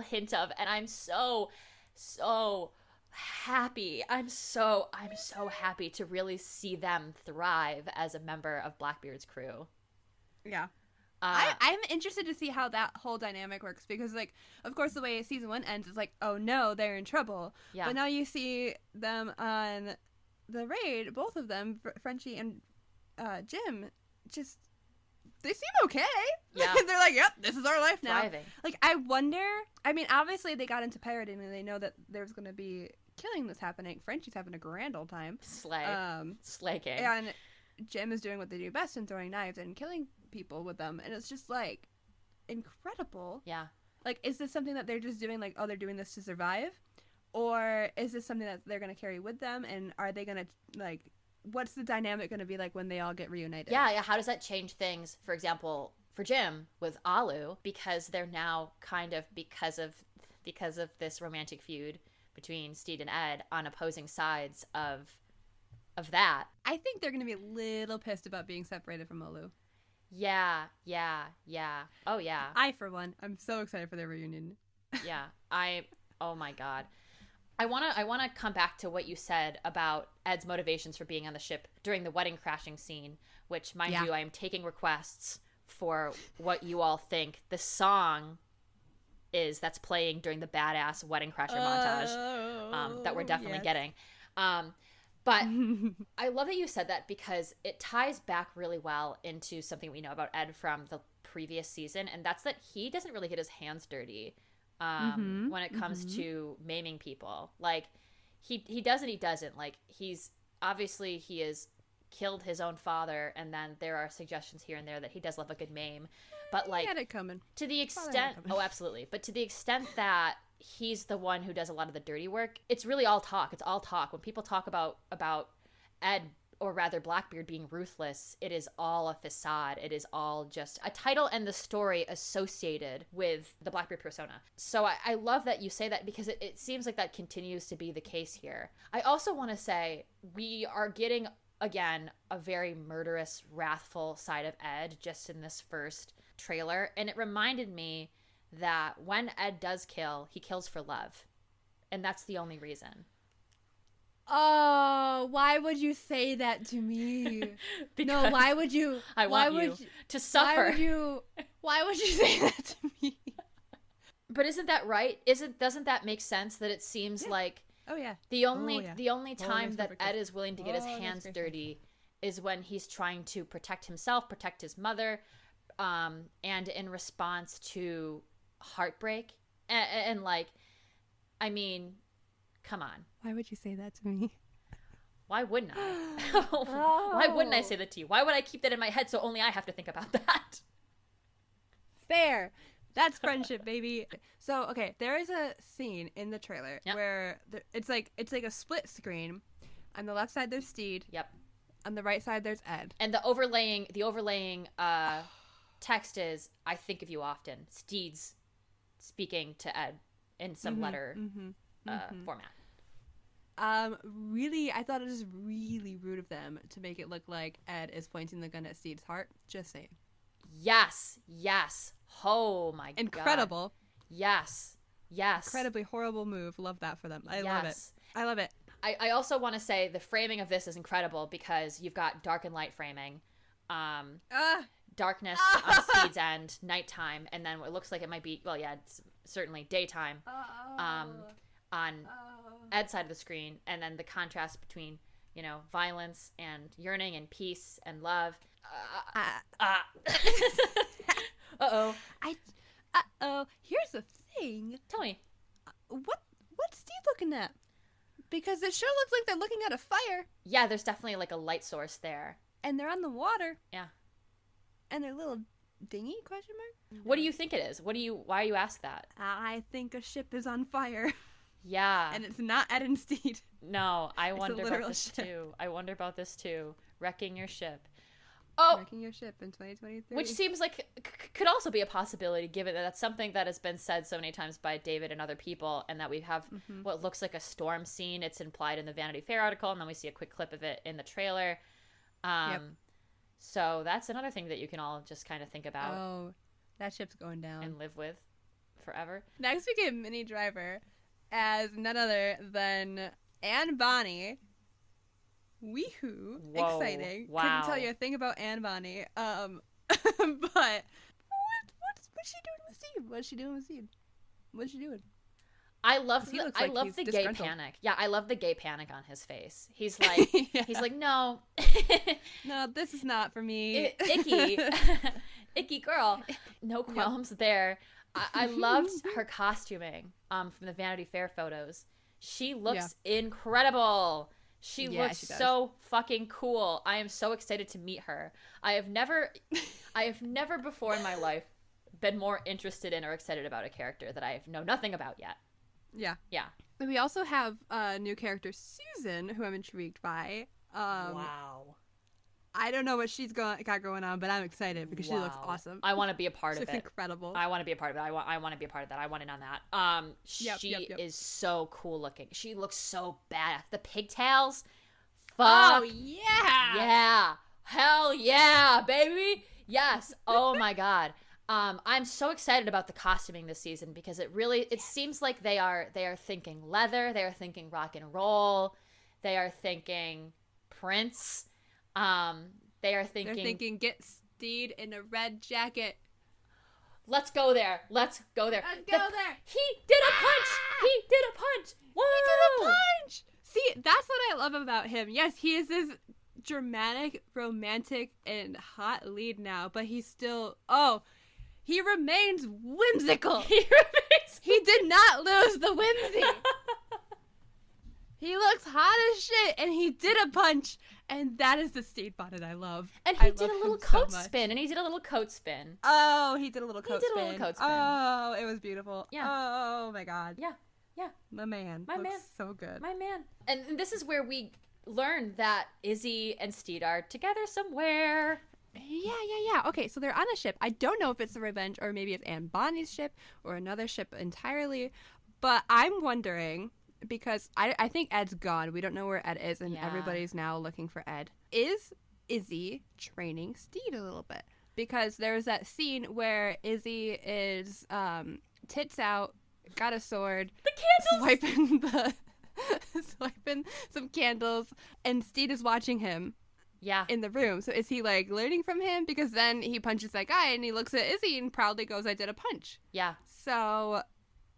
hint of, and I'm so happy. I'm so happy to really see them thrive as a member of Blackbeard's crew. Yeah. I'm interested to see how that whole dynamic works because, of course, the way season 1 ends is oh no, they're in trouble. Yeah. But now you see them on the raid, both of them, Frenchie and Jim, just, they seem okay. Yeah. They're like, yep, this is our life now. Thriving. I wonder, obviously they got into pirating and they know that there's going to be killing that's happening. Frenchie's having a grand old time. Slaking. And Jim is doing what they do best and throwing knives and killing people with them. And it's just, incredible. Yeah. Is this something that they're just doing, they're doing this to survive? Or is this something that they're going to carry with them? And are they going to, what's the dynamic going to be like when they all get reunited? Yeah. How does that change things, for example, for Jim with Alu? Because they're now kind of, because of this romantic feud between Steed and Ed on opposing sides of that. I think they're going to be a little pissed about being separated from Olu. Yeah. Oh, yeah. I, for one, I'm so excited for their reunion. Yeah. Oh, my God. I want to come back to what you said about Ed's motivations for being on the ship during the wedding crashing scene, which, mind you, I am taking requests for what you all think the song that's playing during the badass wedding crasher montage that we're definitely getting. But I love that you said that because it ties back really well into something we know about Ed from the previous season, and that's that he doesn't really get his hands dirty when it comes to maiming people. Like, he does and he doesn't. Like, he's obviously he has killed his own father, and then there are suggestions here and there that he does love a good maim. But like, he had it coming. To the extent, oh, absolutely. But to the extent that he's the one who does a lot of the dirty work, it's really all talk. It's all talk. When people talk about Ed, or rather Blackbeard, being ruthless, it is all a facade. It is all just a title and the story associated with the Blackbeard persona. So I love that you say that, because it seems like that continues to be the case here. I also want to say we are getting, again, a very murderous, wrathful side of Ed just in this first trailer. And it reminded me that when Ed does kill, he kills for love. And that's the only reason. Oh, why would you say that to me? Because no, why would you? I want you to suffer. Why would you say that to me? But isn't that right? Doesn't that make sense? That it seems like the only time that Ed is willing to get his hands dirty is when he's trying to protect himself, protect his mother, and in response to heartbreak. And like, I mean, come on. Why would you say that to me? Why wouldn't I? Why wouldn't I say that to you? Why would I keep that in my head so only I have to think about that? Fair. That's friendship, baby. So, okay, there is a scene in the trailer where it's like a split screen. On the left side, there's Steed. Yep. On the right side, there's Ed. And the overlaying text is, "I think of you often." Steed's speaking to Ed in some letter format. Really, I thought it was really rude of them to make it look like Ed is pointing the gun at Steed's heart. Just saying. Yes. Oh my God. Incredible. Yes. Incredibly horrible move. Love that for them. I love it. I also want to say the framing of this is incredible because you've got dark and light framing. Darkness on Steed's end, nighttime, and then what looks like it might be, it's certainly daytime on Ed's side of the screen, and then the contrast between, violence and yearning and peace and love. Here's the thing. Tell me. What's Stede looking at? Because it sure looks like they're looking at a fire. Yeah, there's definitely like a light source there. And they're on the water. Yeah. And their little dinghy, question mark? What do you think it is? Why you ask that? I think a ship is on fire. Yeah. And it's not Ed and Steed. No, I wonder about this ship. too. Wrecking your ship. Wrecking your ship in 2023. Which seems like could also be a possibility, given that that's something that has been said so many times by David and other people, and that we have what looks like a storm scene. It's implied in the Vanity Fair article, and then we see a quick clip of it in the trailer. So that's another thing that you can all just kind of think about. Oh, that ship's going down. And live with forever. Next we get Minnie Driver as none other than Anne Bonny. Weehoo. Whoa, Exciting. wow. Couldn't tell you a thing about Anne Bonny. But what's she doing with Steed? What's she doing? I love the gay panic. Yeah, I love the gay panic on his face. He's like he's like, no. No, this is not for me. Icky. Icky girl. No qualms there. I loved her costuming from the Vanity Fair photos. She looks incredible. She looks so fucking cool. I am so excited to meet her. I have never before in my life been more interested in or excited about a character that I know nothing about yet. Yeah. And we also have a new character, Susan, who I'm intrigued by. Wow. I don't know what she's got going on, but I'm excited because she looks awesome. I want to be a part of it. She looks incredible. I want to be a part of it. I want to be a part of that. I want in on that. She is so cool looking. She looks so badass. The pigtails. Fuck. Oh, yeah. Yeah. Hell yeah, baby. Yes. Oh, my God. I'm so excited about the costuming this season because it seems like they are thinking leather. They are thinking rock and roll. They are thinking Prince. They're thinking get Steed in a red jacket. Let's go there. Let's go there. Let's go there. He did a punch. He did a punch. Whoa. He did a punch. See, that's what I love about him. Yes, he is this dramatic, romantic, and hot lead now, but he's still, he remains whimsical. He did not lose the whimsy. He looks hot as shit, and he did a punch, and that is the Steed bonnet I love. And he did a little coat spin, and he did a little coat spin. Oh, he did a little coat spin. He did a little coat spin. Oh, it was beautiful. Yeah. Oh, my God. Yeah. Yeah. My man. My looks man. so good. My man. And this is where we learn that Izzy and Steed are together somewhere. Yeah. Okay, so they're on a ship. I don't know if it's the Revenge or maybe it's Anne Bonny's ship or another ship entirely, but I'm wondering, because I think Ed's gone. We don't know where Ed is, and everybody's now looking for Ed. Is Izzy training Steed a little bit? Because there's that scene where Izzy is tits out, got a sword, the candles, swiping some candles, and Steed is watching him. Yeah. In the room. So is he like learning from him? Because then he punches that guy and he looks at Izzy and proudly goes, I did a punch. Yeah. So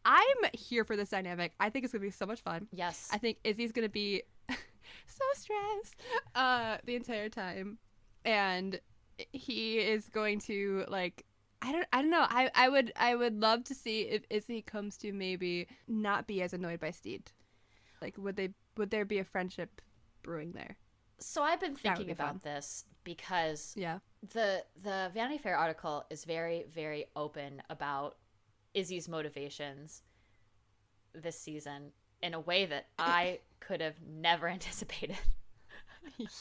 I'm here for this dynamic. I think it's going to be so much fun. Yes. I think Izzy's going to be so stressed the entire time. And he is going to like, I don't know. I would love to see if Izzy comes to maybe not be as annoyed by Steed. Like would there be a friendship brewing there? So I've been thinking about this because the Vanity Fair article is very, very open about Izzy's motivations this season in a way that I could have never anticipated.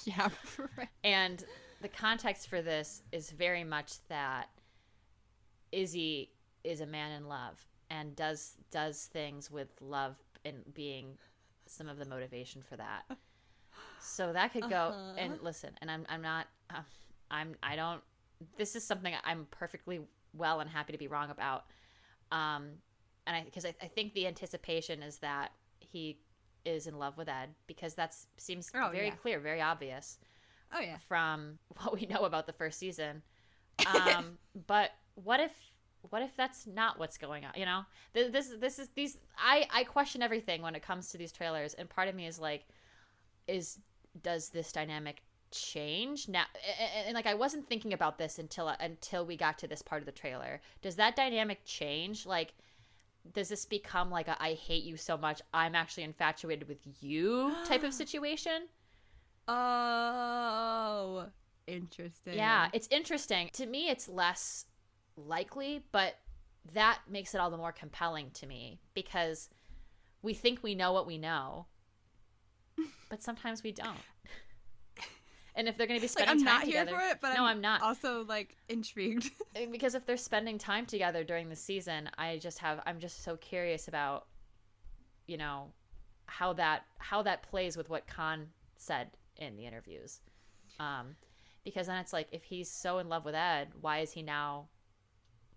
Yeah. Right. And the context for this is very much that Izzy is a man in love and does things with love and being some of the motivation for that. So that could go, and listen, and I don't, this is something I'm perfectly well and happy to be wrong about. Because I think the anticipation is that he is in love with Ed, because that seems very clear, very obvious. Oh yeah. From what we know about the first season. But what if that's not what's going on? You know, this is these, I question everything when it comes to these trailers. And part of me is like, does this dynamic change now? And like, I wasn't thinking about this until we got to this part of the trailer. Does that dynamic change? Like, does this become like a I hate you so much, I'm actually infatuated with you type of situation? Oh, interesting. Yeah, it's interesting. To me, it's less likely, but that makes it all the more compelling to me, because we think we know what we know, but sometimes we don't. And if they're going to be spending time together, I'm not here for it, but I'm not. Also like intrigued. Because if they're spending time together during the season, I'm just so curious about, you know, how that plays with what Khan said in the interviews. Because then it's like, if he's so in love with Ed, why is he now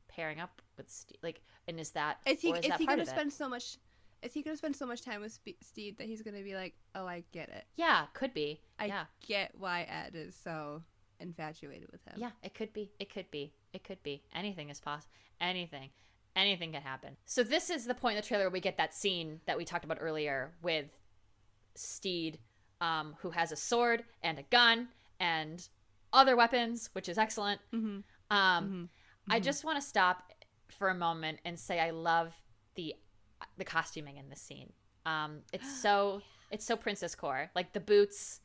pairing up with Steed? Like, and is he going to spend so much? Is he going to spend so much time with Steed that he's going to be like, oh, I get it? Yeah, could be. I get why Ed is so infatuated with him. Yeah, it could be. It could be. It could be. Anything is possible. Anything can happen. So this is the point in the trailer where we get that scene that we talked about earlier with Steed, who has a sword and a gun and other weapons, which is excellent. Mm-hmm. I just want to stop for a moment and say I love the costuming in this scene. It's so princess core. Like the boots,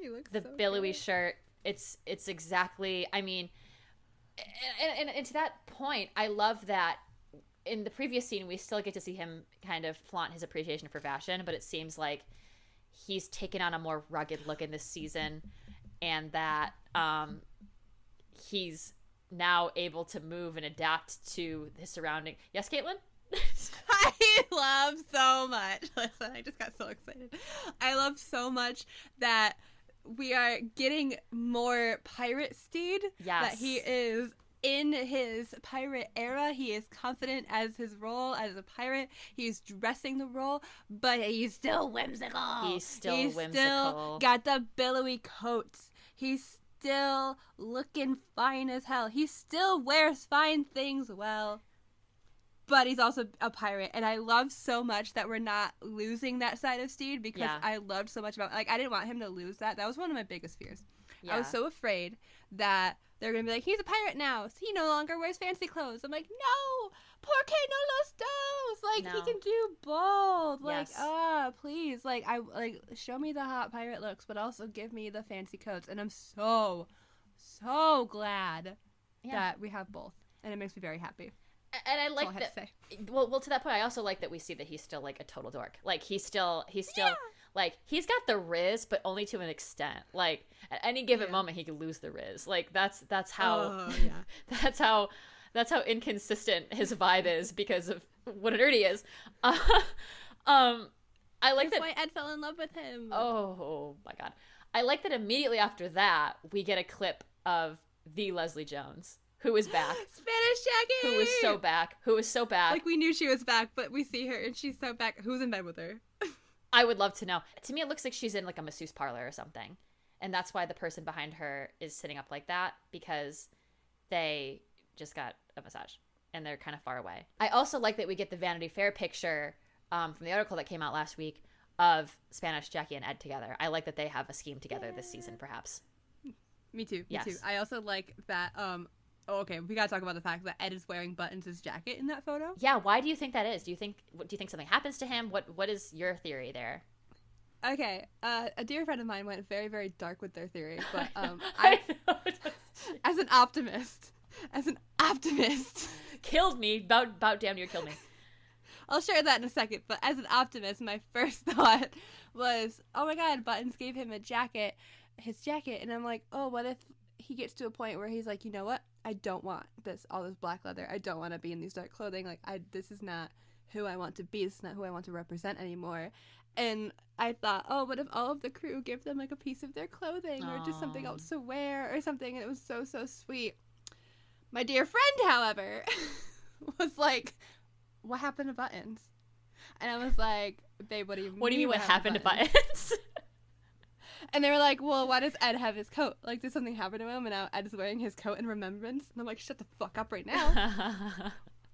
he looks the so billowy good. shirt. It's exactly. I mean, and to that point, I love that in the previous scene we still get to see him kind of flaunt his appreciation for fashion, but it seems like he's taken on a more rugged look in this season, and that he's now able to move and adapt to his surrounding. Yes, Caitlin? I love so much. Listen, I just got so excited. I love so much that we are getting more pirate Steed. Yes. That he is in his pirate era. He is confident as his role as a pirate. He's dressing the role, but he's still whimsical. He's still whimsical. Still got the billowy coats. He's still looking fine as hell. He still wears fine things well. But he's also a pirate, and I love so much that we're not losing that side of Steed, because I loved so much about, like, I didn't want him to lose that. That was one of my biggest fears. I was so afraid that they're gonna be like, he's a pirate now, so he no longer wears fancy clothes. I'm like, no, porque no los dos. Like, he can do both. Like, please, like, show me the hot pirate looks, but also give me the fancy coats. And I'm so glad that we have both, and it makes me very happy. And I like that. Well, to that point, I also like that we see that he's still like a total dork. Like he's still like, he's got the riz, but only to an extent. Like at any given moment, he could lose the riz. Like that's how that's how inconsistent his vibe is because of what a nerd he is. I like that's why Ed fell in love with him. Oh my god, I like that immediately after that we get a clip of the Leslie Jones. Who is back? Spanish Jackie! Who is so back. Like, we knew she was back, but we see her and she's so back. Who's in bed with her? I would love to know. To me, it looks like she's in, like, a masseuse parlor or something. And that's why the person behind her is sitting up like that, because they just got a massage and they're kind of far away. I also like that we get the Vanity Fair picture from the article that came out last week of Spanish Jackie and Ed together. I like that they have a scheme together this season, perhaps. Me too. I also like that... okay, we gotta talk about the fact that Ed is wearing Buttons' jacket in that photo. Yeah, why do you think that is? Do you think something happens to him? What is your theory there? Okay, a dear friend of mine went very, very dark with their theory, but I know. as an optimist, killed me. About damn near killed me. I'll share that in a second, but as an optimist, my first thought was, oh my god, Buttons gave him his jacket, and I'm like, oh, what if he gets to a point where he's like, you know what? I don't want all this black leather. I don't want to be in these dark clothing. Like, this is not who I want to be. This is not who I want to represent anymore. And I thought, oh, what if all of the crew give them, like, a piece of their clothing or just something else to wear or something? And it was so, so sweet. My dear friend, however, was like, what happened to Buttons? And I was like, babe, what do you mean? What do you mean what happened to Buttons? And they were like, well, why does Ed have his coat? Like, did something happen to him and now Ed is wearing his coat in remembrance? And I'm like, shut the fuck up right now.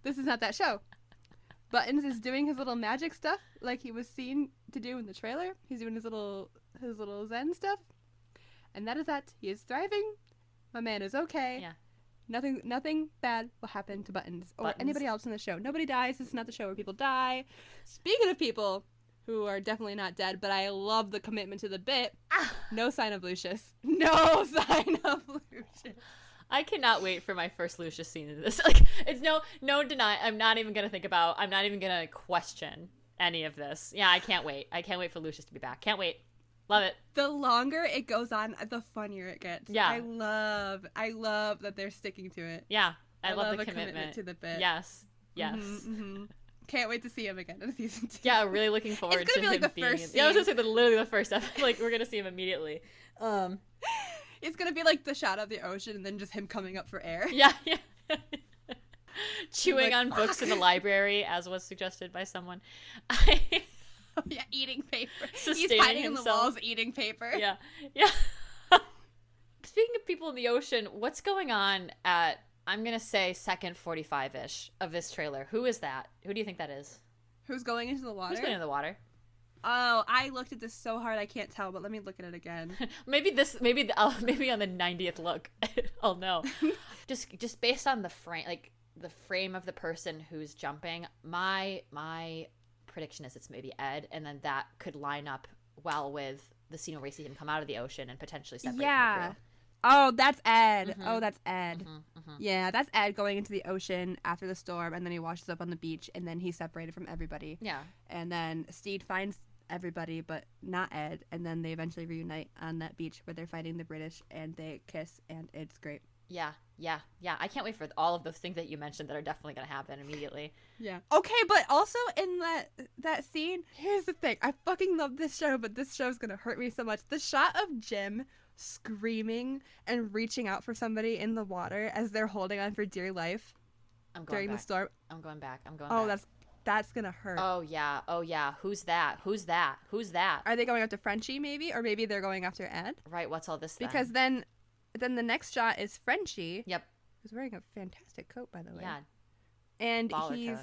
This is not that show. Buttons is doing his little magic stuff like he was seen to do in the trailer. He's doing his little Zen stuff. And that is that. He is thriving. My man is okay. Yeah. Nothing bad will happen to Buttons or anybody else in the show. Nobody dies. This is not the show where people die. Speaking of people who are definitely not dead, but I love the commitment to the bit. No sign of Lucius. No sign of Lucius. I cannot wait for my first Lucius scene in this. Like, it's no deny. I'm not even going to question any of this. Yeah, I can't wait. I can't wait for Lucius to be back. Can't wait. Love it. The longer it goes on, the funnier it gets. Yeah. I love that they're sticking to it. Yeah. I love the commitment to the bit. Yes. Mm-hmm. Can't wait to see him again in season 2. Yeah, really looking forward to him being. It's gonna be like the first scene. Yeah, I was gonna say literally the first episode. Like, we're gonna see him immediately. It's gonna be like the shot of the ocean and then just him coming up for air. Yeah. Chewing on books in the library, as was suggested by someone. Yeah, eating paper. Sustaining He's hiding himself. in the walls eating paper. Yeah. Speaking of people in the ocean, what's going on at, I'm going to say, second 45-ish of this trailer? Who is that? Who do you think that is? Who's going into the water? Who's going into the water? Oh, I looked at this so hard I can't tell, but let me look at it again. maybe on the 90th look I'll know. just based on the frame of the person who's jumping, my prediction is it's maybe Ed, and then that could line up well with the scene where we see him come out of the ocean and potentially separate from the crew. Oh, that's Ed. Mm-hmm. Oh, that's Ed. Yeah, that's Ed going into the ocean after the storm, and then he washes up on the beach, and then he's separated from everybody. Yeah. And then Steed finds everybody, but not Ed, and then they eventually reunite on that beach where they're fighting the British, and they kiss, and it's great. Yeah. I can't wait for all of those things that you mentioned that are definitely going to happen immediately. Yeah. Okay, but also in that scene, here's the thing. I fucking love this show, but this show's going to hurt me so much. The shot of Jim screaming and reaching out for somebody in the water as they're holding on for dear life during the storm. I'm going back. Oh, that's going to hurt. Oh, yeah. Who's that? Are they going after Frenchie, maybe? Or maybe they're going after Ed? Right, what's all this then? Because then then the next shot is Frenchie. Yep. Who's wearing a fantastic coat, by the way. Yeah. And Baller he's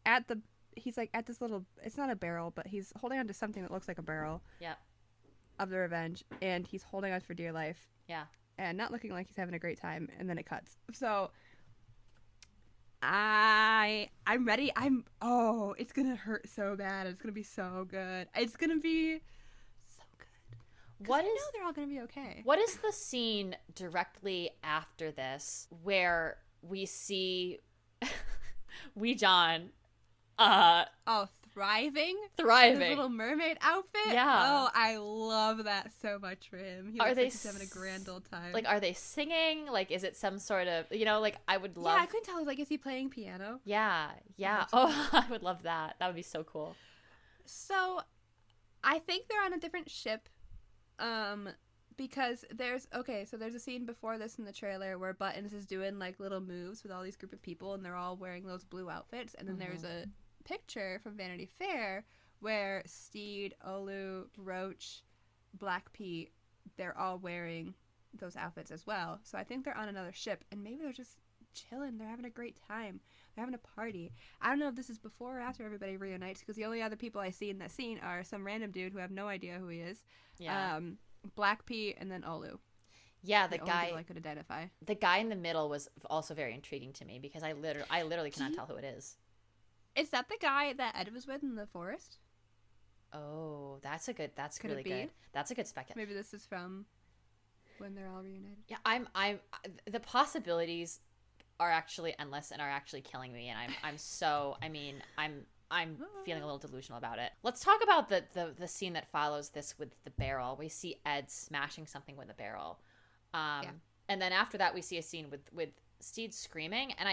coat. he's like at this little, it's not a barrel, but he's holding on to something that looks like a barrel. Yep. Of the revenge, and he's holding on for dear life. Yeah. And not looking like he's having a great time, and then it cuts. So I'm ready. It's gonna hurt so bad. It's gonna be so good. It's gonna be so good. I know they're all gonna be okay. What is the scene directly after this where we see Wee John Thriving? Thriving. His little mermaid outfit? Yeah. Oh, I love that so much for him. He looks like he's having a grand old time. Like, are they singing? Like, is it some sort of, like, I would love... Yeah, I couldn't tell. Like, is he playing piano? Yeah. Oh, I would love that. That would be so cool. So, I think they're on a different ship. Because there's a scene before this in the trailer where Buttons is doing, like, little moves with all these group of people, and they're all wearing those blue outfits, and then there's a picture from Vanity Fair where Steed, Olu, Roach, Black Pete, they're all wearing those outfits as well. So I think they're on another ship, and maybe they're just chilling. They're having a great time. They're having a party. I don't know if this is before or after everybody reunites, because the only other people I see in that scene are some random dude who I have no idea who he is. Yeah. Black Pete, and then Olu. Yeah, the only guy people I could identify. The guy in the middle was also very intriguing to me because I literally cannot tell who it is. Is that the guy that Ed was with in the forest? Oh, that's could really be? good. That's a good spec. Maybe this is from when they're all reunited. Yeah, I'm the possibilities are actually endless and are actually killing me, and I'm feeling a little delusional about it. Let's talk about the scene that follows this with the barrel. We see Ed smashing something with a barrel. And then after that we see a scene with Steed screaming, and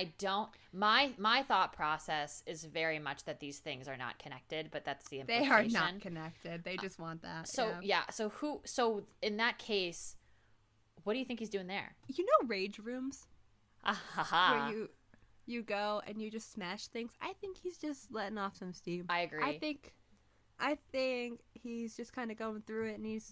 my thought process is very much that these things are not connected, but that's the implication. They are not connected. They just want that. So in that case, what do you think he's doing there? You know rage rooms? Where you go and you just smash things. I think he's just letting off some steam. I agree. I think he's just kind of going through it, and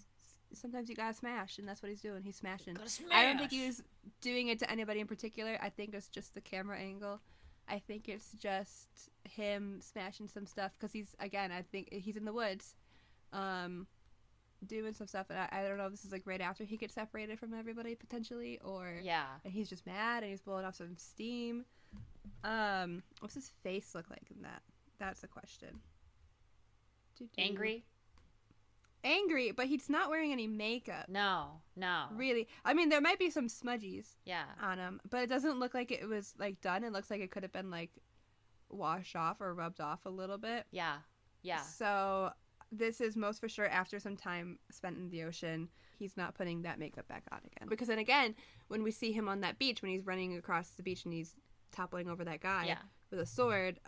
sometimes you gotta smash, and that's what he's doing. He's smashing. I don't think he was doing it to anybody in particular. I think it's just the camera angle. I think it's just him smashing some stuff because I think he's in the woods, doing some stuff, and I don't know if this is like right after he gets separated from everybody potentially, or and he's just mad and he's blowing off some steam. What's his face look like in that? That's the question. Angry, but he's not wearing any makeup. No. Really. I mean, there might be some smudgies Yeah. on him, but it doesn't look like it was, like, done. It looks like it could have been, like, washed off or rubbed off a little bit. Yeah. So this is most for sure after some time spent in the ocean. He's not putting that makeup back on again. Because then again, when we see him on that beach, when he's running across the beach and he's toppling over that guy with a sword,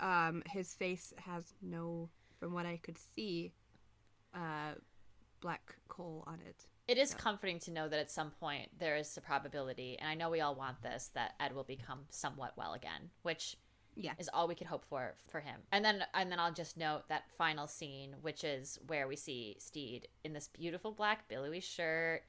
his face has no, from what I could see, black coal on it. It is comforting to know that at some point there is a probability, and I know we all want this, that Ed will become somewhat well again, which is all we could hope for him. And then I'll just note that final scene, which is where we see Steed in this beautiful black billowy shirt,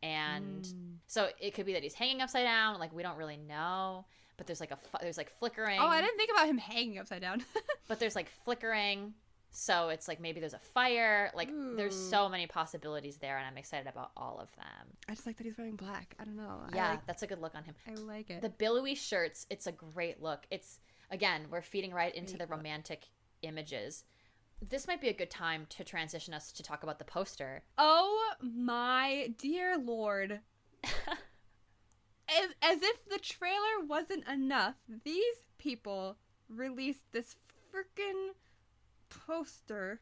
and so it could be that he's hanging upside down, like we don't really know, but there's like flickering. Oh, I didn't think about him hanging upside down. But there's like flickering. So it's like maybe there's a fire. Like there's so many possibilities there, and I'm excited about all of them. I just like that he's wearing black. I don't know. Yeah, that's a good look on him. I like it. The billowy shirts, it's a great look. It's, again, we're feeding right into the romantic images. This might be a good time to transition us to talk about the poster. Oh my dear Lord. As if the trailer wasn't enough, these people released this freaking poster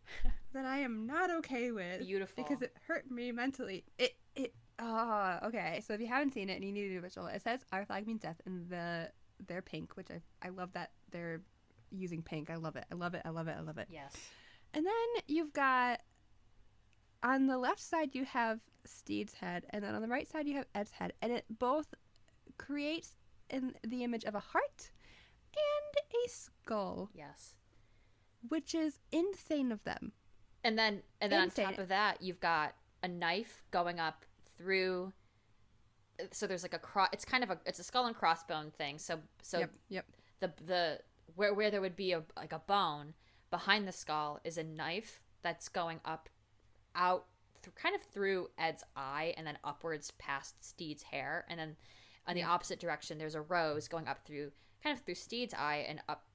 that I am not okay with. Beautiful. Because it hurt me mentally. Okay. So if you haven't seen it and you need a visual, it says "Our flag means death," and they're pink, which I love that they're using pink. I love it. Yes. And then you've got, on the left side you have Steed's head, and then on the right side you have Ed's head, and it both creates in the image of a heart and a skull. Yes. Which is insane of them. And then on top of that, you've got a knife going up through so there's like it's kind of it's a skull and crossbone thing. So Yep. the where there would be like a bone behind the skull is a knife that's going out kind of through Ed's eye and then upwards past Steed's hair, and then on the opposite direction there's a rose going up through Steed's eye and up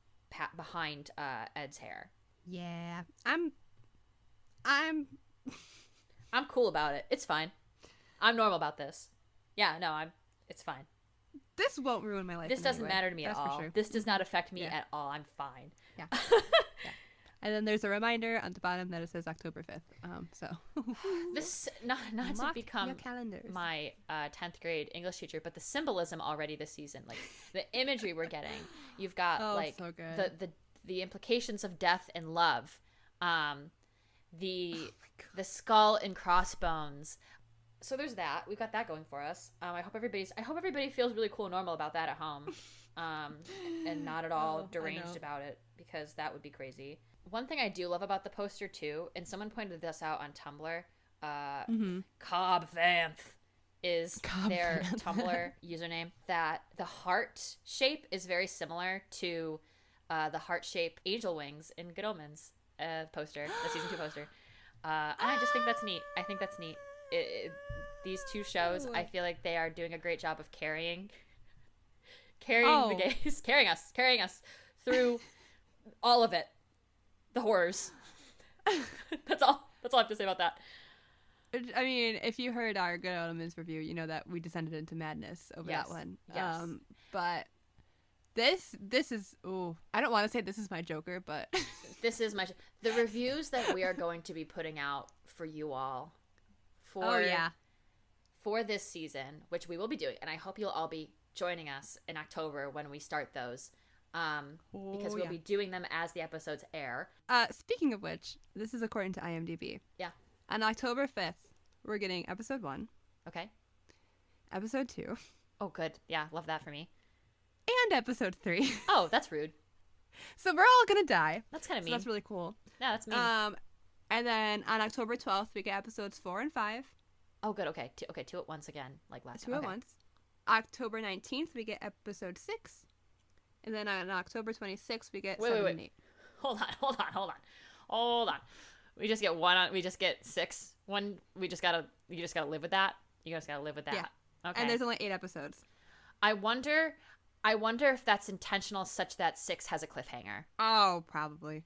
behind Ed's hair. Yeah. I'm cool about it. It's fine. I'm normal about this. Yeah, no, it's fine. This won't ruin my life. This doesn't matter to me at all. Sure. This does not affect me at all. I'm fine. Yeah. And then there's a reminder on the bottom that it says October 5th. So this not to become my 10th grade English teacher, but the symbolism already this season, like the imagery we're getting. You've got so good. the implications of death and love, the skull and crossbones. So there's that. We've got that going for us. I hope everybody feels really cool and normal about that at home, and not at all deranged about it, because that would be crazy. One thing I do love about the poster too, and someone pointed this out on Tumblr, Cobb Vanth is their Tumblr username, that the heart shape is very similar to the heart-shaped angel wings in Good Omens poster, the season 2 poster. And I just think that's neat. I think that's neat. These two shows, I feel like they are doing a great job of carrying the gays, carrying us through all of it, the horrors. That's all I have to say about that. I mean, if you heard our Good Omens review, you know that we descended into madness over that one. Yes. But this is, I don't want to say this is my Joker, but this is the reviews that we are going to be putting out for you all for this season, which we will be doing, and I hope you'll all be joining us in October when we start those, because we'll be doing them as the episodes air. Speaking of which, this is according to IMDb. Yeah. On October 5th, we're getting episode 1. Okay. Episode 2. Oh, good. Yeah, love that for me. And episode 3. Oh, that's rude. So we're all gonna die. That's kind of mean. That's really cool. Yeah, that's mean. And then on October 12th, we get episodes 4 and 5. Oh, good. Okay. Two at once again, like last time. 2 at once. October 19th, we get episode 6. And then on October 26th, we get 7 and 8. Hold on. We just get one. We just get 6. One. You just gotta live with that. You just gotta live with that. Yeah. Okay. And there's only 8 episodes. I wonder if that's intentional, such that 6 has a cliffhanger. Oh, probably.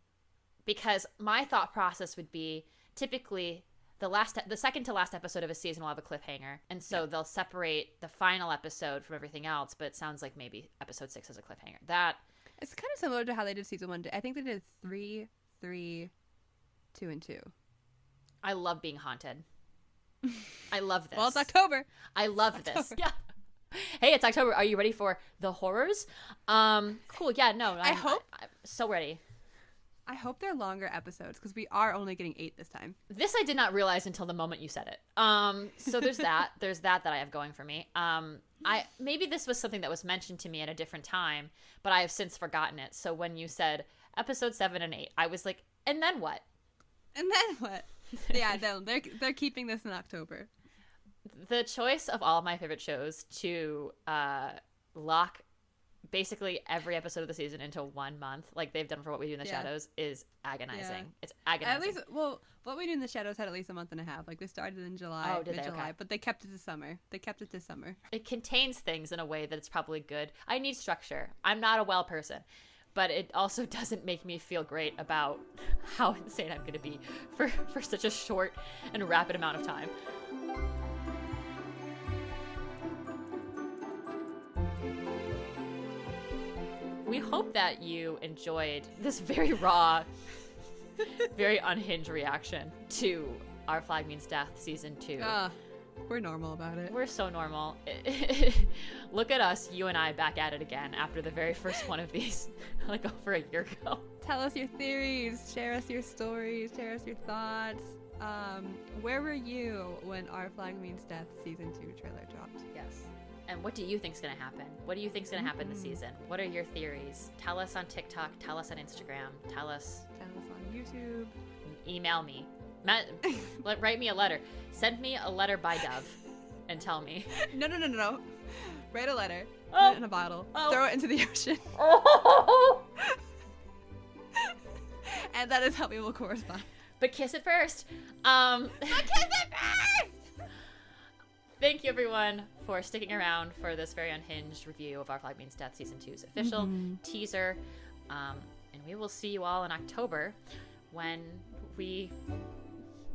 Because my thought process would be, typically the second to last episode of a season will have a cliffhanger, and so they'll separate the final episode from everything else. But it sounds like maybe episode 6 has a cliffhanger. That it's kind of similar to how they did season 1. I think they did 3, 3, 2, and 2. I love being haunted. I love this. Well, it's October. I love this. Yeah. Hey, it's October. Are you ready for the horrors? Cool. Yeah. No. I'm so ready. I hope they're longer episodes, because we are only getting 8 this time. This I did not realize until the moment you said it. So there's that. There's that I have going for me. Maybe this was something that was mentioned to me at a different time, but I have since forgotten it. So when you said episode 7 and 8, I was like, and then what? And then what? Yeah, no, they're keeping this in October. The choice of all of my favorite shows to lock basically every episode of the season into 1 month, like they've done for What We Do in the Shadows, is agonizing. Yeah. It's agonizing. At least, What We Do in the Shadows had at least a month and a half. Like, they started in July, mid-July, okay. But they kept it to summer. It contains things in a way that it's probably good. I need structure. I'm not a well person. But it also doesn't make me feel great about how insane I'm going to be for such a short and rapid amount of time. We hope that you enjoyed this very raw, very unhinged reaction to Our Flag Means Death Season 2. We're normal about it. We're so normal. Look at us, you and I, back at it again after the very first one of these, like over a year ago. Tell us your theories. Share us your stories. Share us your thoughts. Where were you when Our Flag Means Death Season 2 trailer dropped? Yes. And what do you think's going to happen? What do you think's going to happen this season? What are your theories? Tell us on TikTok. Tell us on Instagram. Tell us on YouTube. Email me. Write me a letter. Send me a letter by Dove, and tell me. No. Write a letter. Oh. Put it in a bottle. Oh. Throw it into the ocean. Oh. And that is how we will correspond. But kiss it first. Thank you, everyone, for sticking around for this very unhinged review of Our Flag Means Death Season 2's official teaser. And we will see you all in October when we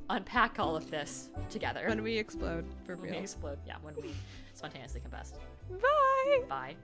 unpack all of this together. When we explode, for When real. we explode. Yeah, when we spontaneously combust. Bye! Bye.